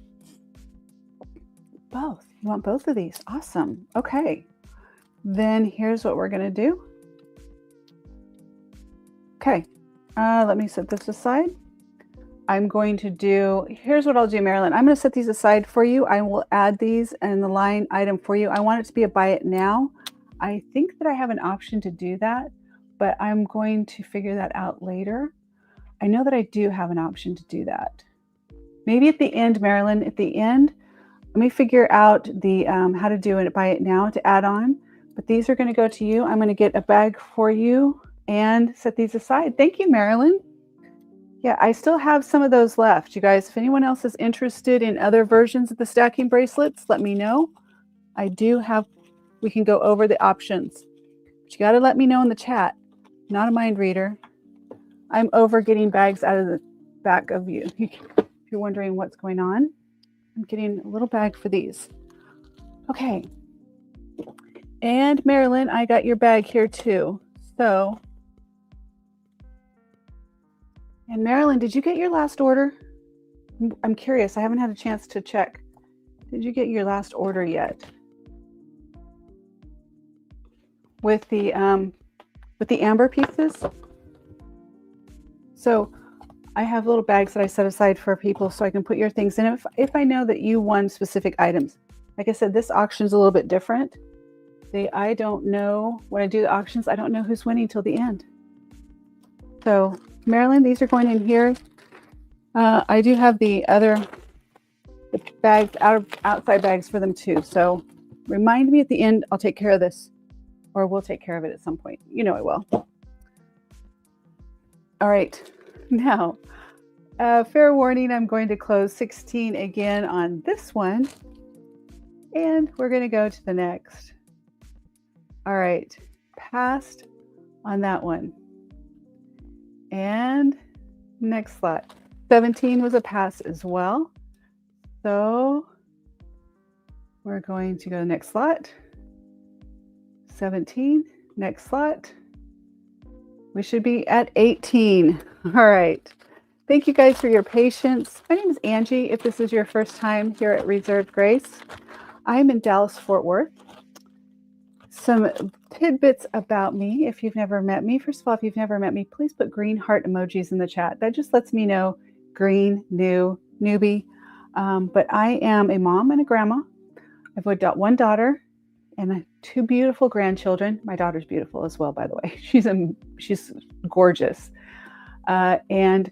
Both. You want both of these? Awesome. Okay. Then here's what we're going to do. Okay. Let me set this aside. I'm going to do, here's what I'll do, Marilyn. I'm going to set these aside for you. I will add these in the line item for you. I want it to be a buy it now. I think that I have an option to do that, but I'm going to figure that out later. I know that I do have an option to do that. Maybe at the end, Marilyn, at the end, let me figure out the how to do it, buy it now to add on. But these are going to go to you. I'm going to get a bag for you and set these aside. Thank you, Marilyn. Yeah, I still have some of those left. You guys, if anyone else is interested in other versions of the stacking bracelets, let me know. I do have, we can go over the options. But you got to let me know in the chat. Not a mind reader. I'm over getting bags out of the back of you. If you're wondering what's going on, I'm getting a little bag for these. Okay. And Marilyn, I got your bag here too. So, and Marilyn, did you get your last order? I'm curious. I haven't had a chance to check. Did you get your last order yet? With the amber pieces? So I have little bags that I set aside for people so I can put your things in if I know that you won specific items. Like I said, this auction is a little bit different. I don't know, when I do the auctions, I don't know who's winning till the end. So Marilyn, these are going in here. I do have the bags, outside bags for them too. So remind me at the end, I'll take care of this, or we'll take care of it at some point. You know I will. All right, now, fair warning, I'm going to close 16 again on this one, and we're going to go to the next. All right, passed on that one. And next slot. 17 was a pass as well. So we're going to go to the next slot. 17, next slot. We should be at 18. All right. Thank you guys for your patience. My name is Angie. If this is your first time here at Reserved Grace, I'm in Dallas, Fort Worth. Some tidbits about me. If you've never met me, first of all, if you've never met me, please put green heart emojis in the chat. That just lets me know green, new, newbie. But I am a mom and a grandma. I've got one daughter and two beautiful grandchildren. My daughter's beautiful as well, by the way. She's gorgeous. And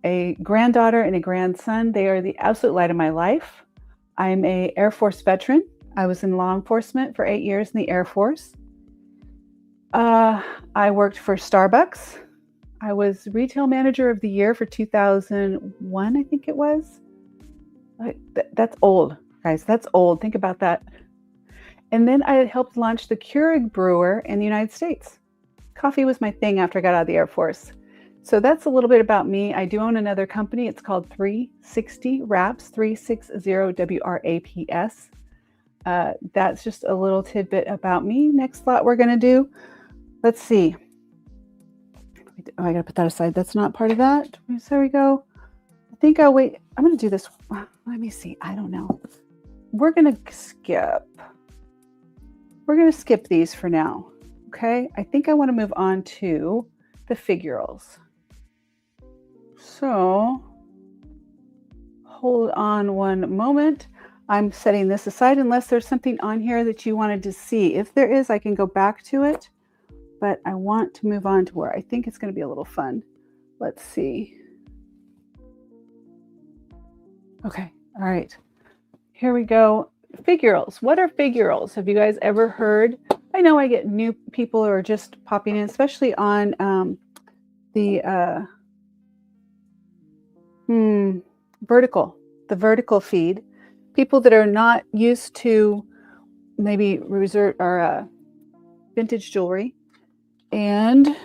a granddaughter and a grandson. They are the absolute light of my life. I'm an Air Force veteran. I was in law enforcement for 8 years in the Air Force. I worked for Starbucks. I was retail manager of the year for 2001, I think it was. That's old, guys. That's old. Think about that. And then I helped launch the Keurig brewer in the United States. Coffee was my thing after I got out of the Air Force. So that's a little bit about me. I do own another company. It's called 360 Wraps, 360 WRAPS. That's just a little tidbit about me. Next slot we're going to do. Let's see. Oh, I got to put that aside. That's not part of that. There we go. I think I'll wait. I'm going to do this. Let me see. I don't know. We're going to skip. We're going to skip these for now. Okay. I think I want to move on to the figurals. So hold on one moment. I'm setting this aside unless there's something on here that you wanted to see. If there is, I can go back to it, but I want to move on to where I think it's going to be a little fun. Let's see. Okay, all right. Here we go. Figurals. What are figurals? Have you guys ever heard? I know I get new people who are just popping in, especially on the the vertical feed. People that are not used to maybe reserve or vintage jewelry and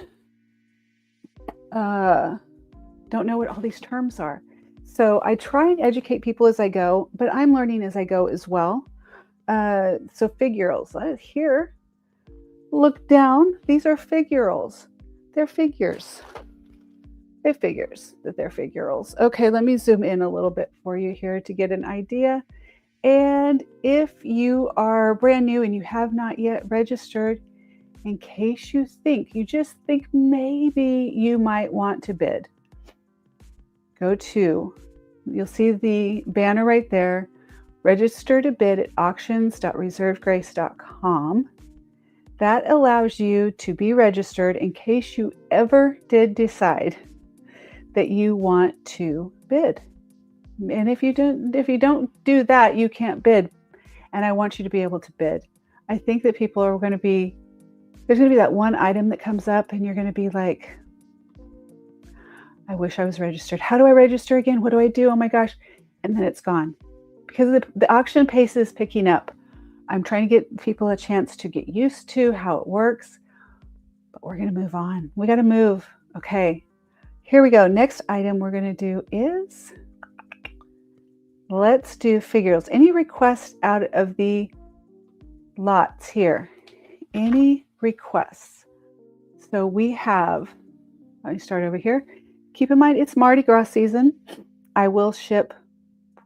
don't know what all these terms are. So I try and educate people as I go, but I'm learning as I go as well. So figurals. Here, look down. These are figurals. They're figures. It figures that they're figurals. Okay, let me zoom in a little bit for you here to get an idea. And if you are brand new and you have not yet registered, in case you just think maybe you might want to bid, you'll see the banner right there, register to bid at auctions.reservedgrace.com. That allows you to be registered in case you ever did decide that you want to bid. And if you don't do that, you can't bid. And I want you to be able to bid. I think that people are there's going to be that one item that comes up and you're going to be like, I wish I was registered. How do I register again? What do I do? Oh my gosh. And then it's gone. Because the auction pace is picking up. I'm trying to get people a chance to get used to how it works. But we're going to move on. We got to move. Okay. Here we go. Next item we're going to do is, let's do figurals. Any requests out of the lots here? Any requests? So we have, let me start over here. Keep in mind, it's Mardi Gras season. I will ship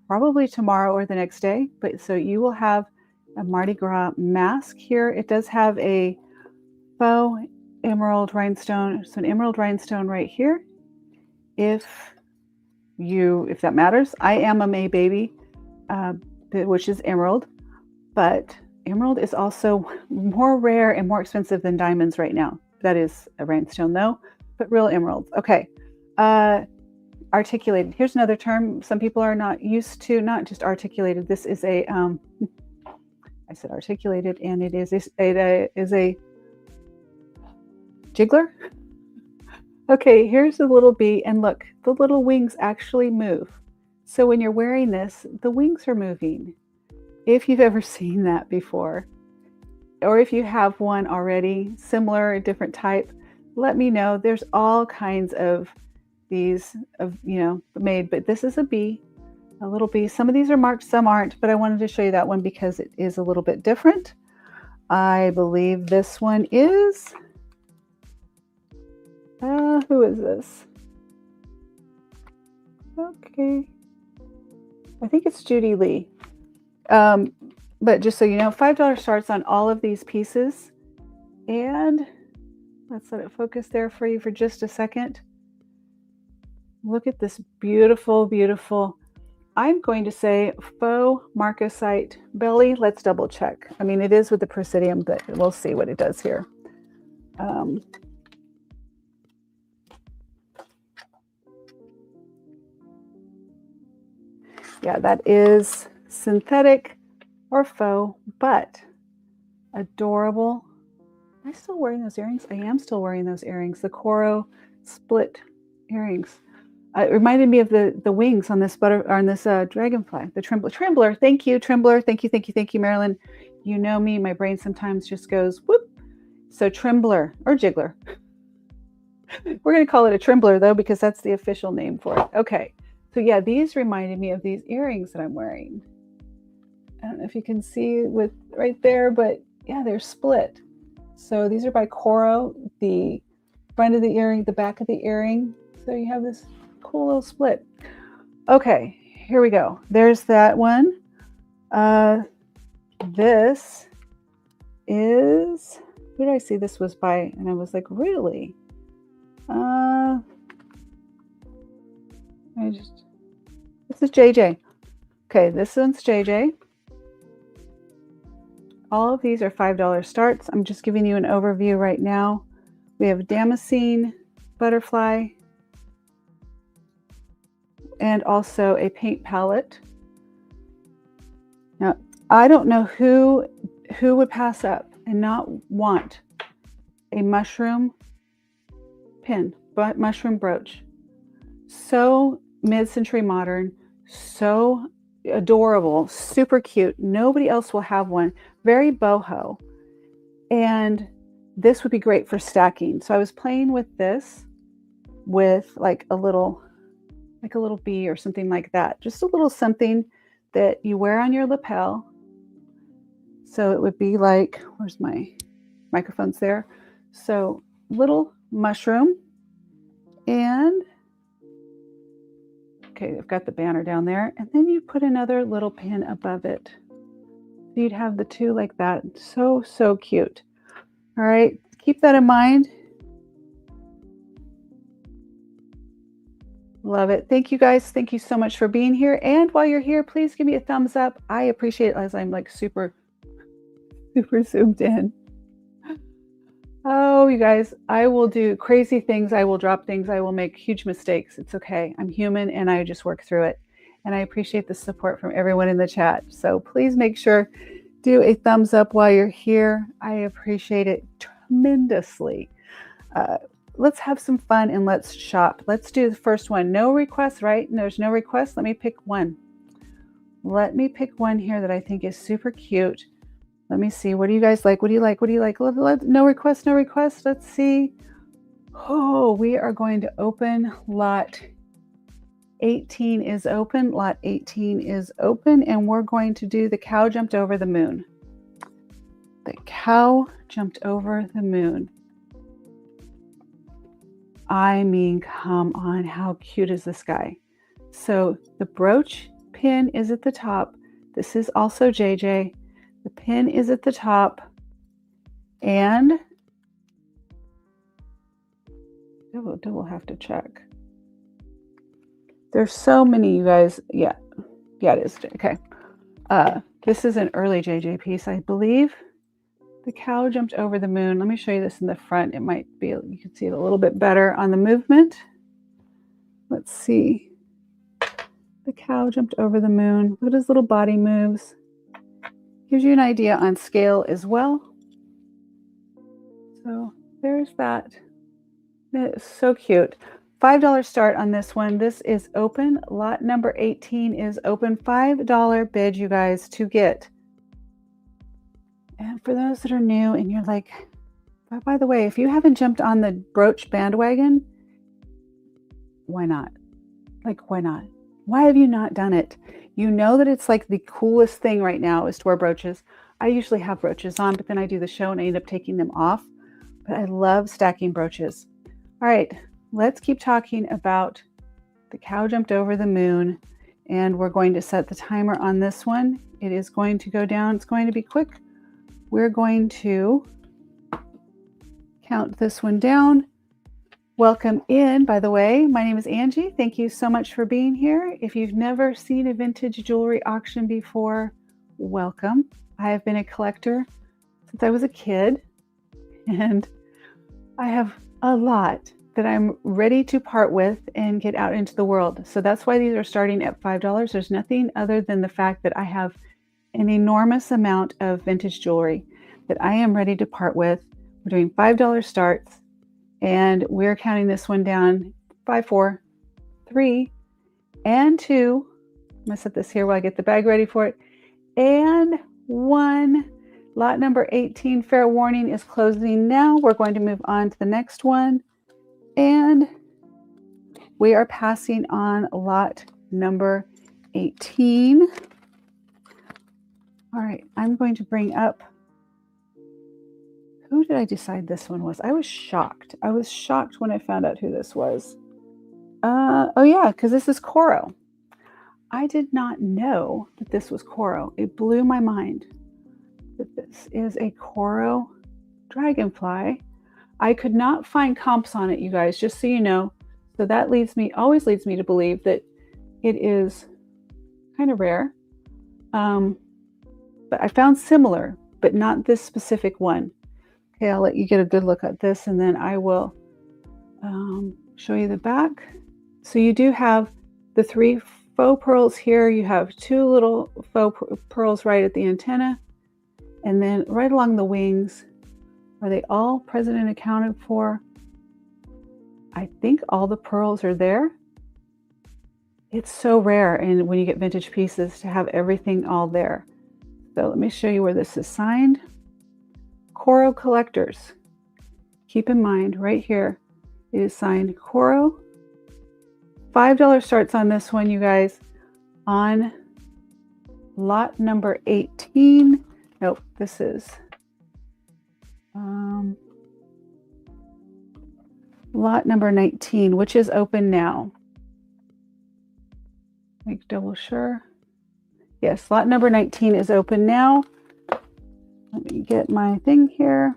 probably tomorrow or the next day, but so you will have a Mardi Gras mask here. It does have a faux emerald rhinestone, so an emerald rhinestone right here. If that matters. I am a May baby, which is emerald, but emerald is also more rare and more expensive than diamonds right now. That is a rhinestone though, but real emeralds. Okay. Articulated. Here's another term some people are not used to, not just articulated. This is I said articulated, and it is a jiggler. Okay, here's the little bee, and look, the little wings actually move. So when you're wearing this, the wings are moving. If you've ever seen that before, or if you have one already, similar, a different type, let me know. There's all kinds of these made, but this is a bee, a little bee. Some of these are marked, some aren't, but I wanted to show you that one because it is a little bit different. I believe this one is, who is this? Okay. I think it's Judy Lee. But just so you know, $5 starts on all of these pieces. And let's let it focus there for you for just a second. Look at this beautiful, beautiful, I'm going to say faux marcasite belly. Let's double check. I mean, it is with the presidium, but we'll see what it does here. Yeah, that is synthetic or faux, but adorable. Am I still wearing those earrings? I am still wearing those earrings, the coral split earrings. It reminded me of the wings on this dragonfly, the trembler. Thank you, trembler. Thank you, Marilyn. You know me, my brain sometimes just goes whoop. So trembler or jiggler. We're going to call it a trembler though, because that's the official name for it. Okay. So yeah, these reminded me of these earrings that I'm wearing. I don't know if you can see with right there, but yeah, they're split. So these are by Coro, the front of the earring, the back of the earring. So you have this cool little split. Okay, here we go. There's that one. This is, who did I see this was by? And I was like, really? This is JJ. Okay, this one's JJ. All of these are $5 starts. I'm just giving you an overview right now. We have Damascene, butterfly, and also a paint palette. Now, I don't know who would pass up and not want a mushroom pin, but mushroom brooch. So mid-century modern, so adorable, super cute. Nobody else will have one. Very boho. And this would be great for stacking. So I was playing with this with like a little bee or something like that. Just a little something that you wear on your lapel. So it would be like, where's my microphones there? So little mushroom, and okay, I've got the banner down there, and then you put another little pin above it. So you'd have the two like that. So, so cute. All right, keep that in mind. Love it. Thank you guys. Thank you so much for being here. And while you're here, please give me a thumbs up. I appreciate it, as I'm like super zoomed in. Oh, you guys, I will do crazy things. I will drop things. I will make huge mistakes. It's okay. I'm human and I just work through it. And I appreciate the support from everyone in the chat. So please make sure, do a thumbs up while you're here. I appreciate it tremendously. Let's have some fun and let's shop. Let's do the first one. No requests, right? There's no requests. Let me pick one. Let me pick one here that I think is super cute. Let me see. What do you guys like? What do you like? What do you like? No requests, no requests. Let's see. Oh, we are going to open lot 18 is open. Lot 18 is open. And we're going to do the cow jumped over the moon. The cow jumped over the moon. I mean, come on. How cute is this guy? So the brooch pin is at the top. This is also JJ. The pin is at the top, and we'll have to check. There's so many, you guys. Yeah, it is. Okay. This is an early JJ piece, I believe. The cow jumped over the moon. Let me show you this in the front. It might be, you can see it a little bit better on the movement. Let's see. The cow jumped over the moon. Look at his little body moves. Gives you an idea on scale as well. So there's that. That is so cute. $5 start on this one. This is open. Lot number 18 is open. $5 bid, you guys, to get. And for those that are new and you're like, oh, by the way, if you haven't jumped on the brooch bandwagon, why not? Like, why not? Why have you not done it? You know that it's like the coolest thing right now is to wear brooches. I usually have brooches on, but then I do the show and I end up taking them off. But I love stacking brooches. All right, let's keep talking about the cow jumped over the moon. And we're going to set the timer on this one. It is going to go down. It's going to be quick. We're going to count this one down. Welcome in, by the way. My name is Angie. Thank you so much for being here. If you've never seen a vintage jewelry auction before, welcome. I have been a collector since I was a kid, and I have a lot that I'm ready to part with and get out into the world. So that's why these are starting at $5. There's nothing other than the fact that I have an enormous amount of vintage jewelry that I am ready to part with. We're doing $5 starts. And we're counting this one down. 5, 4, 3, and 2. I'm going to set this here while I get the bag ready for it. And 1. Lot number 18, fair warning, is closing now. We're going to move on to the next one. And we are passing on lot number 18. All right, I'm going to bring up, who did I decide this one was? I was shocked. I was shocked when I found out who this was. Oh yeah, because this is Coro. I did not know that this was Coro. It blew my mind that this is a Coro dragonfly. I could not find comps on it, you guys, just so you know. So that always leads me to believe that it is kind of rare. But I found similar, but not this specific one. Okay, I'll let you get a good look at this, and then I will show you the back. So you do have The 3 faux pearls here, you have 2 little faux pearls right at the antenna, and then right along the wings. Are they all present and accounted for? I think all the pearls are there. It's so rare, and when you get vintage pieces, to have everything all there. So let me show you where this is signed. Coro Collectors. Keep in mind, right here, it is signed Coro. $5 starts on this one, you guys, on lot number 18. Nope, this is lot number 19, which is open now. Make double sure. Yes, lot number 19 is open now. Let me get my thing here.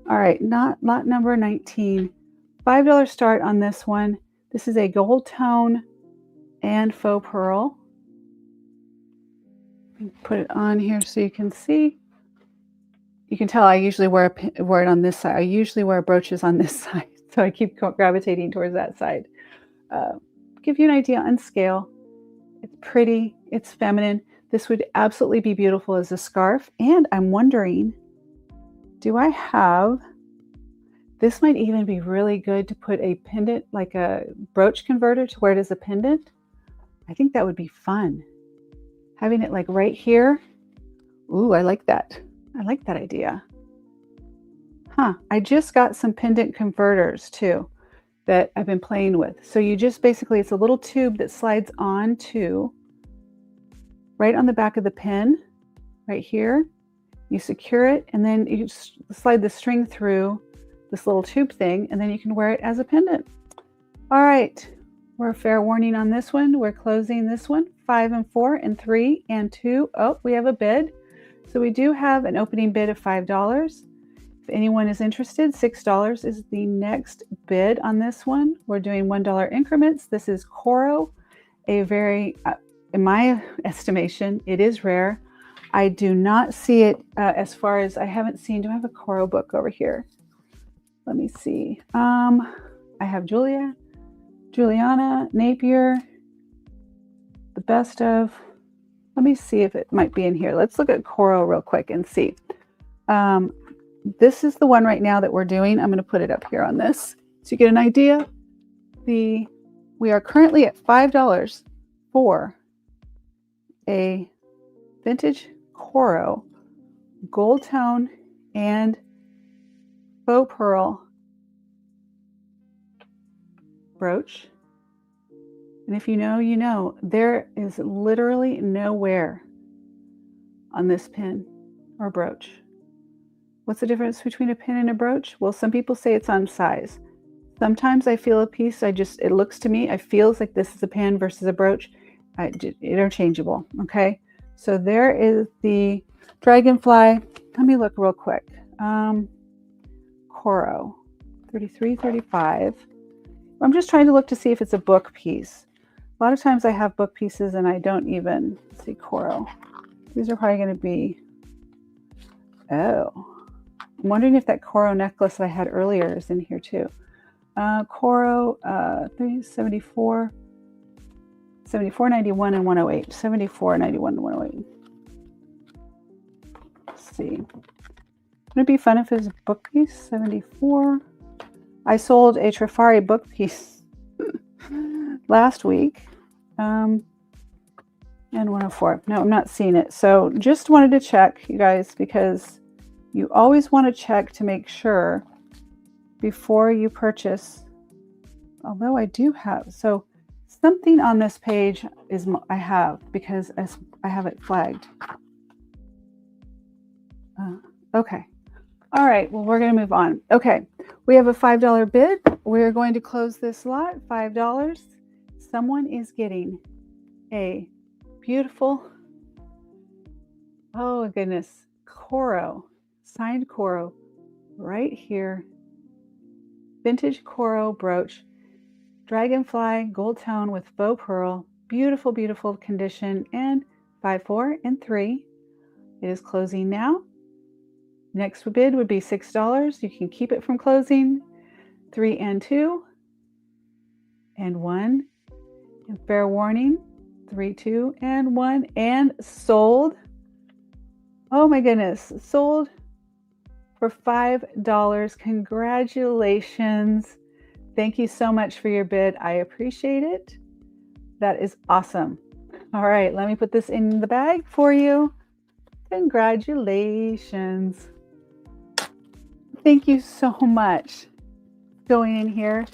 All right, not lot number 19. $5 start on this one. This is a gold tone and faux pearl. Put it on here so you can see. You can tell I usually wear it on this side. I usually wear brooches on this side, so I keep gravitating towards that side. Give you an idea on scale. It's pretty, it's feminine. This would absolutely be beautiful as a scarf. And I'm wondering, do I have, this might even be really good to put a pendant, like a brooch converter to wear it as a pendant. I think that would be fun. Having it like right here. Ooh, I like that. I like that idea. Huh, I just got some pendant converters too that I've been playing with. So you just basically, it's a little tube that slides onto right on the back of the pin, right here. You secure it, and then you just slide the string through this little tube thing, and then you can wear it as a pendant. All right, we're fair warning on this one. We're closing this one, 5 and 4 and 3 and 2. Oh, we have a bid. So we do have an opening bid of $5. If anyone is interested, $6 is the next bid on this one. We're doing $1 increments. This is Coro, a very, in my estimation, it is rare. I do not see it as far as, I haven't seen, do I have a Coro book over here? Let me see. I have Juliana, Napier, the best of. Let me see if it might be in here. Let's look at Coro real quick and see. This is the one right now that we're doing. I'm going to put it up here on this so you get an idea. We are currently at $5 for a vintage Coro gold tone and faux pearl brooch. And if you know, you know, there is literally no wear on this pin or brooch. What's the difference between a pin and a brooch? Well, some people say it's on size. Sometimes I feel a piece, it looks to me, I feels like this is a pin versus a brooch. Interchangeable, okay? So there is the Dragonfly. Let me look real quick. Coro, 33, 35. I'm just trying to look to see if it's a book piece. A lot of times I have book pieces and I don't even see Coro. These are probably going to be, oh. I'm wondering if that Coro necklace that I had earlier is in here too. Coro, 374, 74.91 and 108. 74.91 and 108. Let's see. Would it be fun if it was a book piece? 74. I sold a Trifari book piece last week. And 104. No, I'm not seeing it. So just wanted to check, you guys, because you always want to check to make sure before you purchase. Although I do have, so something on this page is I have, because I have it flagged. Okay. All right. Well, we're going to move on. Okay. We have a $5 bid. We're going to close this lot, $5. Someone is getting a beautiful, oh goodness, Coro, signed Coro right here. Vintage Coro brooch, Dragonfly gold tone with faux pearl, beautiful, beautiful condition, and 5, 4, and 3. It is closing now. Next bid would be $6. You can keep it from closing. 3 and 2. and 1. And fair warning, 3, 2, and 1. And sold. Oh my goodness, sold for $5. Congratulations. Thank you so much for your bid. I appreciate it. That is awesome. All right, let me put this in the bag for you. Congratulations. Thank you so much. Going in here.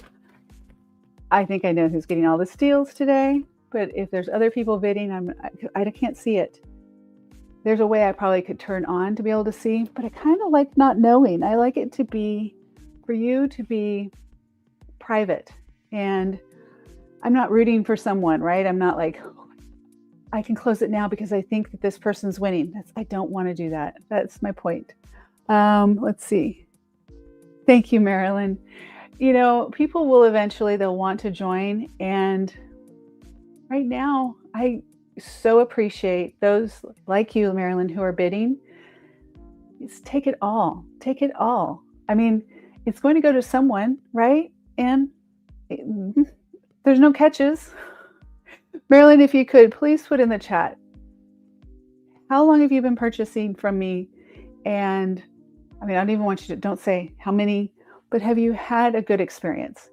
I think I know who's getting all the steals today, but if there's other people bidding, I can't see it. There's a way I probably could turn on to be able to see, but I kind of like not knowing. I like it to be, for you to be private, and I'm not rooting for someone, right? I'm not like, I can close it now because I think that this person's winning. I don't want to do that. That's my point. Let's see. Thank you, Marilyn. You know, people will eventually, they'll want to join. And right now, I so appreciate those like you, Marilyn, who are bidding. Just take it all. Take it all. I mean, it's going to go to someone, right? And there's no catches. Marilyn, if you could, please put in the chat, how long have you been purchasing from me? And I mean, I don't even want you to, don't say how many, but have you had a good experience?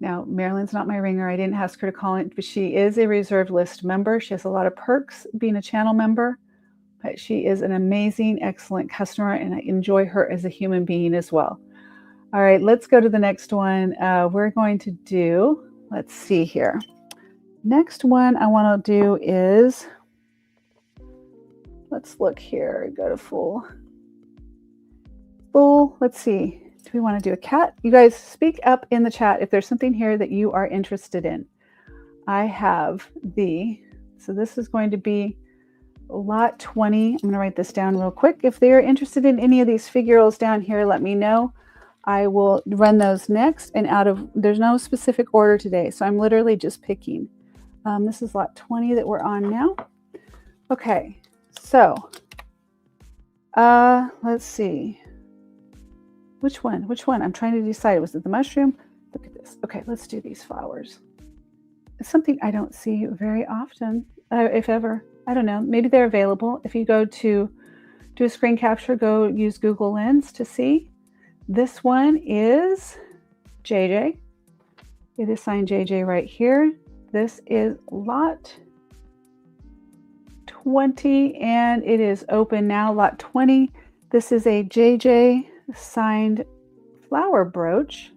Now, Marilyn's not my ringer. I didn't ask her to call in, but she is a reserved list member. She has a lot of perks being a channel member, but she is an amazing, excellent customer, and I enjoy her as a human being as well. All right, let's go to the next one. We're going to do, let's see here. Next one I want to do is, let's look here, go to full. Let's see. Do we want to do a cat? You guys speak up in the chat if there's something here that you are interested in. I have so this is going to be lot 20. I'm going to write this down real quick. If they're interested in any of these figurals down here, let me know. I will run those next, and there's no specific order today, so I'm literally just picking. This is lot 20 that we're on now. Okay, so let's see. Which one? I'm trying to decide. Was it the mushroom? Look at this. Okay, let's do these flowers. It's something I don't see very often, if ever. I don't know. Maybe they're available. If you go to do a screen capture, go use Google Lens to see. This one is JJ. It is signed JJ right here. This is lot 20, and it is open now. Lot 20. This is a JJ signed flower brooch.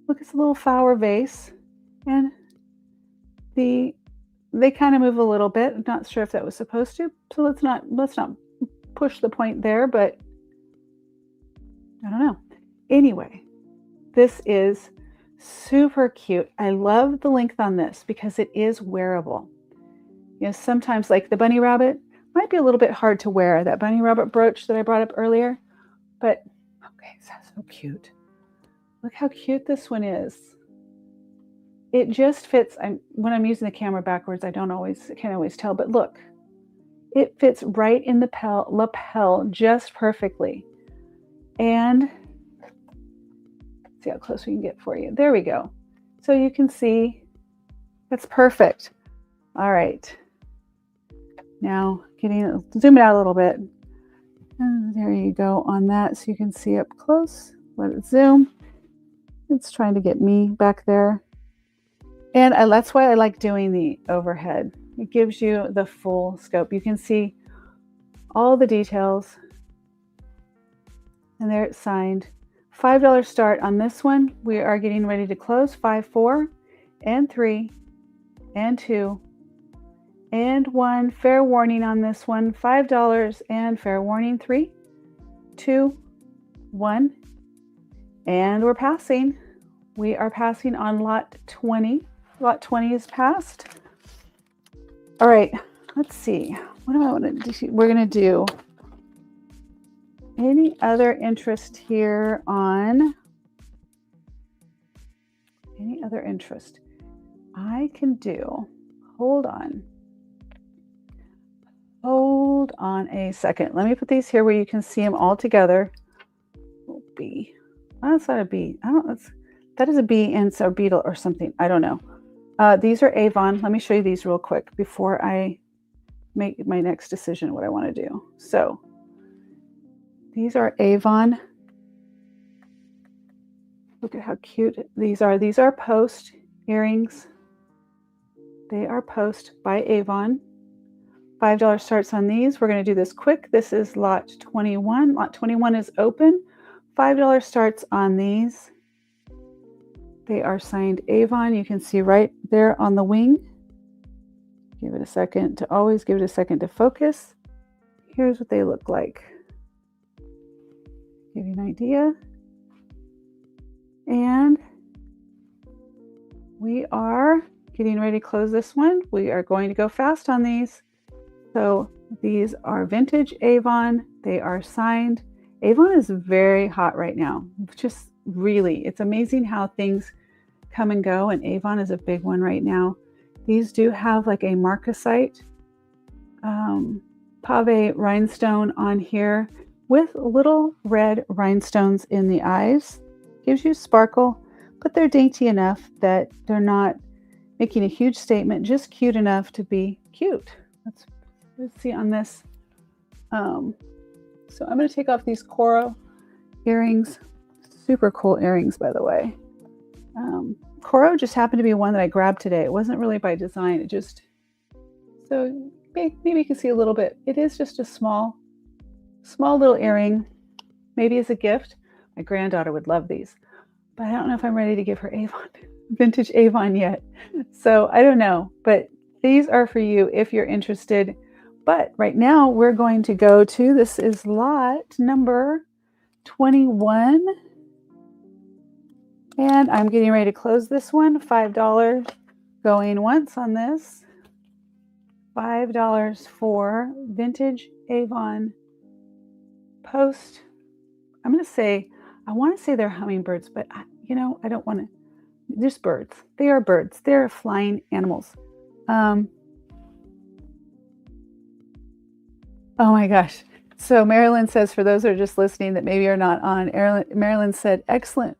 Look, it's a little flower vase, and they kind of move a little bit. I'm not sure if that was supposed to, so let's not push the point there, but I don't know. Anyway, this is super cute. I love the length on this because it is wearable. You know, sometimes like the bunny rabbit might be a little bit hard to wear, that bunny rabbit brooch that I brought up earlier, but okay, that's so cute. Look how cute this one is. It just fits. When I'm using the camera backwards, I can't always tell, but look, it fits right in the lapel just perfectly. And see how close we can get for you. There we go. So you can see that's perfect. All right. Now zoom it out a little bit. And there you go on that, so you can see up close. Let it zoom. It's trying to get me back there. And that's why I like doing the overhead. It gives you the full scope. You can see all the details. And there it's signed. $5 start on this one. We are getting ready to close. 5, 4, and 3, and 2, and 1. Fair warning on this one. $5 and fair warning. 3, 2, 1. And we're passing. We are passing on lot 20. Lot 20 is passed. All right, let's see. What do I want to do? We're going to do any other interest here on any other interest I can do. Hold on a second. Let me put these here where you can see them all together. B. Oh, that's not a B. That is a bee and or beetle or something. I don't know. These are Avon. Let me show you these real quick before I make my next decision what I want to do. So these are Avon. Look at how cute these are. These are Post earrings. They are Post by Avon. $5 starts on these. We're going to do this quick. This is lot 21. Lot 21 is open. $5 starts on these. They are signed Avon. You can see right there on the wing. Give it a second to always give it a second to focus. Here's what they look like. Give you an idea. And we are getting ready to close this one. We are going to go fast on these. So these are vintage Avon. They are signed. Avon is very hot right now. Just really, it's amazing how things come and go, and Avon is a big one right now. These do have like a marcasite pave rhinestone on here with little red rhinestones in the eyes. Gives you sparkle, but they're dainty enough that they're not making a huge statement, just cute enough to be cute. Let's see on this. So I'm going to take off these coral earrings. Super cool earrings, by the way. Coral just happened to be one that I grabbed today. It wasn't really by design. It just, so maybe you can see a little bit. It is just a small little earring, maybe as a gift. My granddaughter would love these, but I don't know if I'm ready to give her Avon, vintage Avon yet. So I don't know, but these are for you if you're interested. But right now we're going to go to, this is lot number 21. And I'm getting ready to close this one. $5 going once on this. $5 for vintage Avon Post. I'm going to say, I want to say they're hummingbirds, but I don't want to. Just birds. They are birds. They're flying animals. Oh my gosh. So Marilyn says, for those that are just listening that maybe are not on, Marilyn said, excellent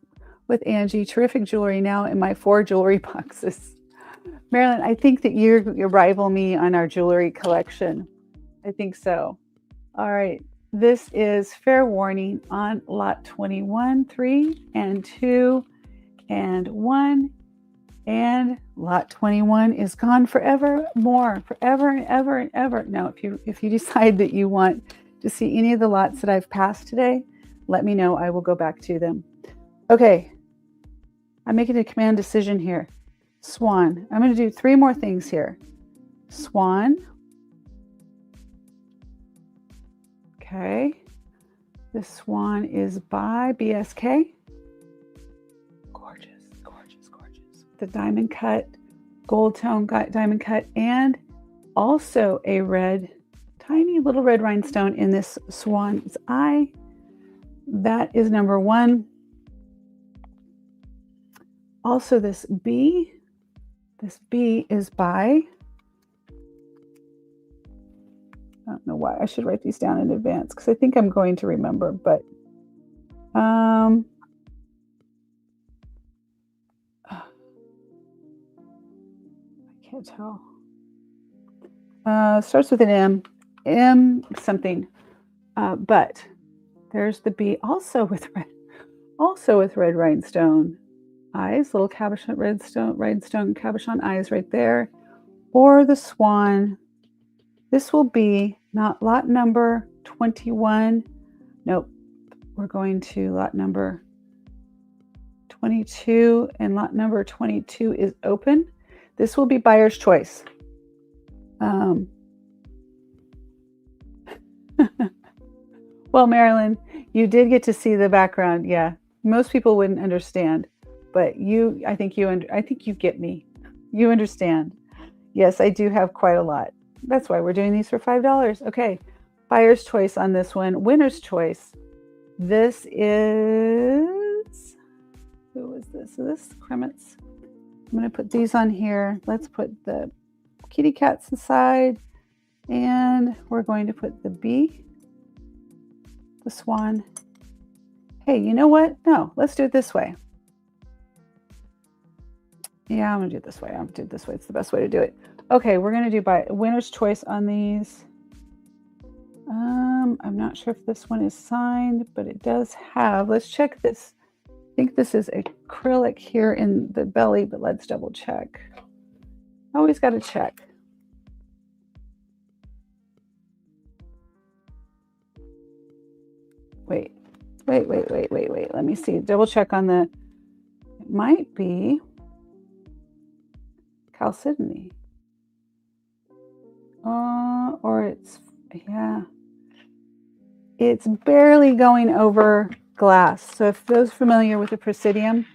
with Angie, terrific jewelry now in my 4 jewelry boxes. Marilyn, I think that you rival me on our jewelry collection. I think so. All right. This is fair warning on lot 21, 3 and 2 and 1. And lot 21 is gone forever more, forever and ever and ever. Now, if you decide that you want to see any of the lots that I've passed today, let me know. I will go back to them. Okay. I'm making a command decision here. Swan. I'm going to do 3 more things here. Swan. Okay. This swan is by BSK. Gorgeous, gorgeous, gorgeous. The diamond cut, gold tone diamond cut, and also a red, tiny little red rhinestone in this swan's eye. That is number 1. Also, this bee is by, I don't know why I should write these down in advance because I think I'm going to remember, but I can't tell. Starts with an M something, but there's the bee also with red rhinestone eyes, little cabochon rhinestone cabochon eyes right there, or the swan. This will be not lot number 21. Nope. We're going to lot number 22, and lot number 22 is open. This will be buyer's choice. Well, Marilyn, you did get to see the background. Yeah, most people wouldn't understand, but I think you get me. You understand. Yes, I do have quite a lot. That's why we're doing these for $5. Okay, buyer's choice on this one. Winner's choice. This is, who is this? So this is Kremets. I'm going to put these on here. Let's put the kitty cats aside, and we're going to put the bee, the swan. Hey, you know what? No, let's do it this way. Yeah, I'm gonna do it this way. I'll do it this way. It's the best way to do it. Okay, we're gonna do by winner's choice on these. I'm not sure if this one is signed, but it does have, let's check this. I think this is acrylic here in the belly, but let's double check. Always got to check. Wait. Let me see. Double check on the, it might be chalcedony. Or it's, yeah. It's barely going over glass. So if those familiar with the Presidium,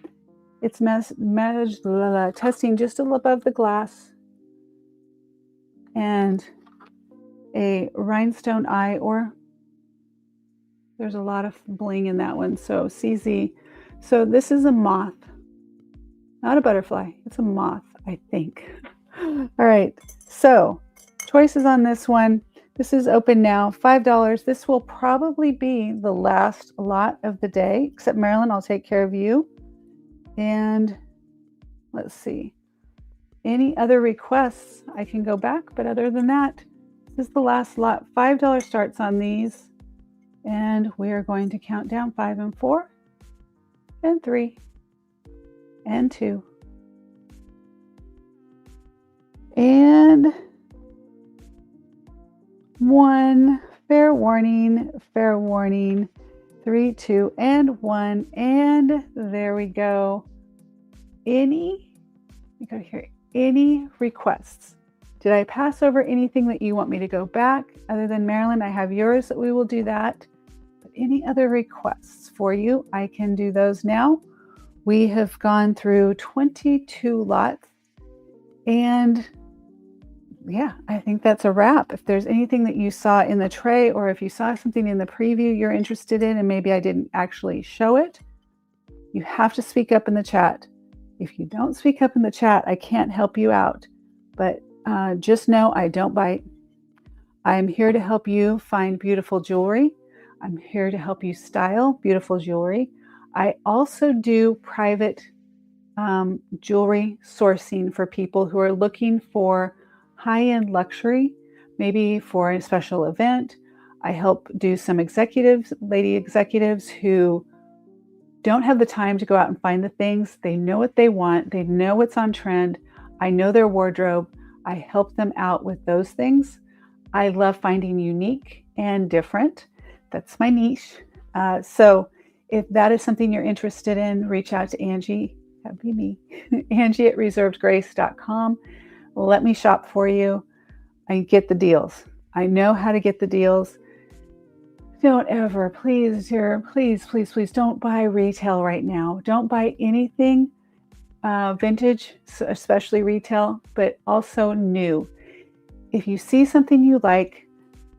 it's testing just a little above the glass, and a rhinestone eye, or there's a lot of bling in that one. So CZ. So this is a moth, not a butterfly. It's a moth, I think. All right. So choices on this one. This is open now, $5. This will probably be the last lot of the day, except Marilyn, I'll take care of you. And let's see. Any other requests, I can go back, but other than that, this is the last lot. $5 starts on these. And we are going to count down 5 and 4 and 3 and 2 and 1. Fair warning, fair warning. 3, 2, and 1. And there we go. Any requests? Did I pass over anything that you want me to go back? Other than Marilyn, I have yours that we will do that. But any other requests for you, I can do those now. We have gone through 22 lots. And yeah, I think that's a wrap. If there's anything that you saw in the tray, or if you saw something in the preview you're interested in and maybe I didn't actually show it, you have to speak up in the chat. If you don't speak up in the chat, I can't help you out. But just know I don't bite. I'm here to help you find beautiful jewelry. I'm here to help you style beautiful jewelry. I also do private jewelry sourcing for people who are looking for high-end luxury, maybe for a special event. I help do some executives, lady executives who don't have the time to go out and find the things. They know what they want. They know what's on trend. I know their wardrobe. I help them out with those things. I love finding unique and different. That's my niche. So if that is something you're interested in, reach out to Angie. That'd be me. Angie at reservedgrace.com. Let me shop for you and get the deals. I know how to get the deals. Don't ever, please, don't buy retail right now. Don't buy anything vintage, especially retail, but also new. If you see something you like,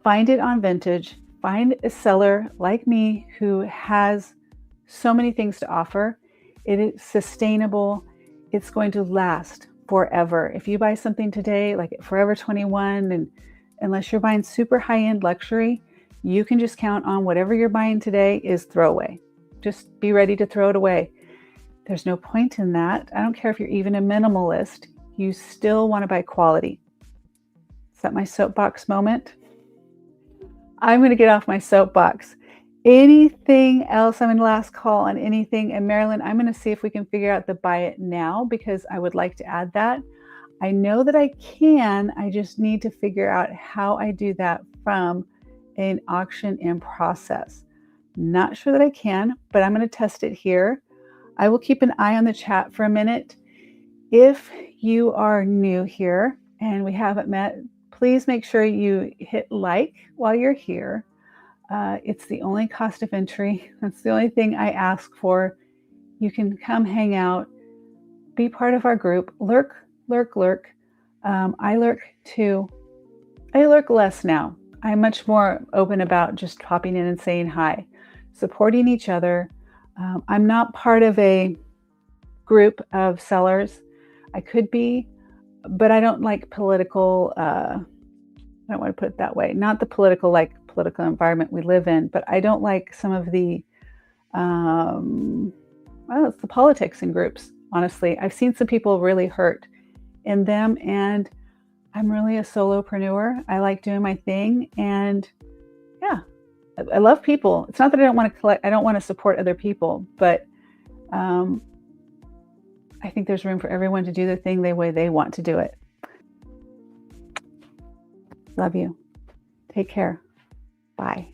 find it on vintage. Find a seller like me who has so many things to offer. It is sustainable. It's going to last forever. If you buy something today, like at Forever 21, and unless you're buying super high-end luxury, you can just count on whatever you're buying today is throwaway. Just be ready to throw it away. There's no point in that. I don't care if you're even a minimalist. You still want to buy quality. Is that my soapbox moment? I'm going to get off my soapbox. Anything else? I'm in last call on anything. And Marilyn, I'm going to see if we can figure out the buy it now, because I would like to add that. I know that I can. I just need to figure out how I do that from an auction in process. Not sure that I can, but I'm going to test it here. I will keep an eye on the chat for a minute. If you are new here and we haven't met, please make sure you hit like while you're here. It's the only cost of entry. That's the only thing I ask for. You can come hang out, be part of our group, lurk. I lurk too. I lurk less now. I'm much more open about just popping in and saying hi, supporting each other. I'm not part of a group of sellers. I could be, but I don't like political, I don't want to put it that way. Not the political environment we live in, but I don't like some of the, it's the politics in groups. honestly. I've seen some people really hurt in them, and I'm really a solopreneur. I like doing my thing, and yeah, I love people. It's not that I don't want to collect, I don't want to support other people, but I think there's room for everyone to do their thing the way they want to do it. Love you. Take care. Bye.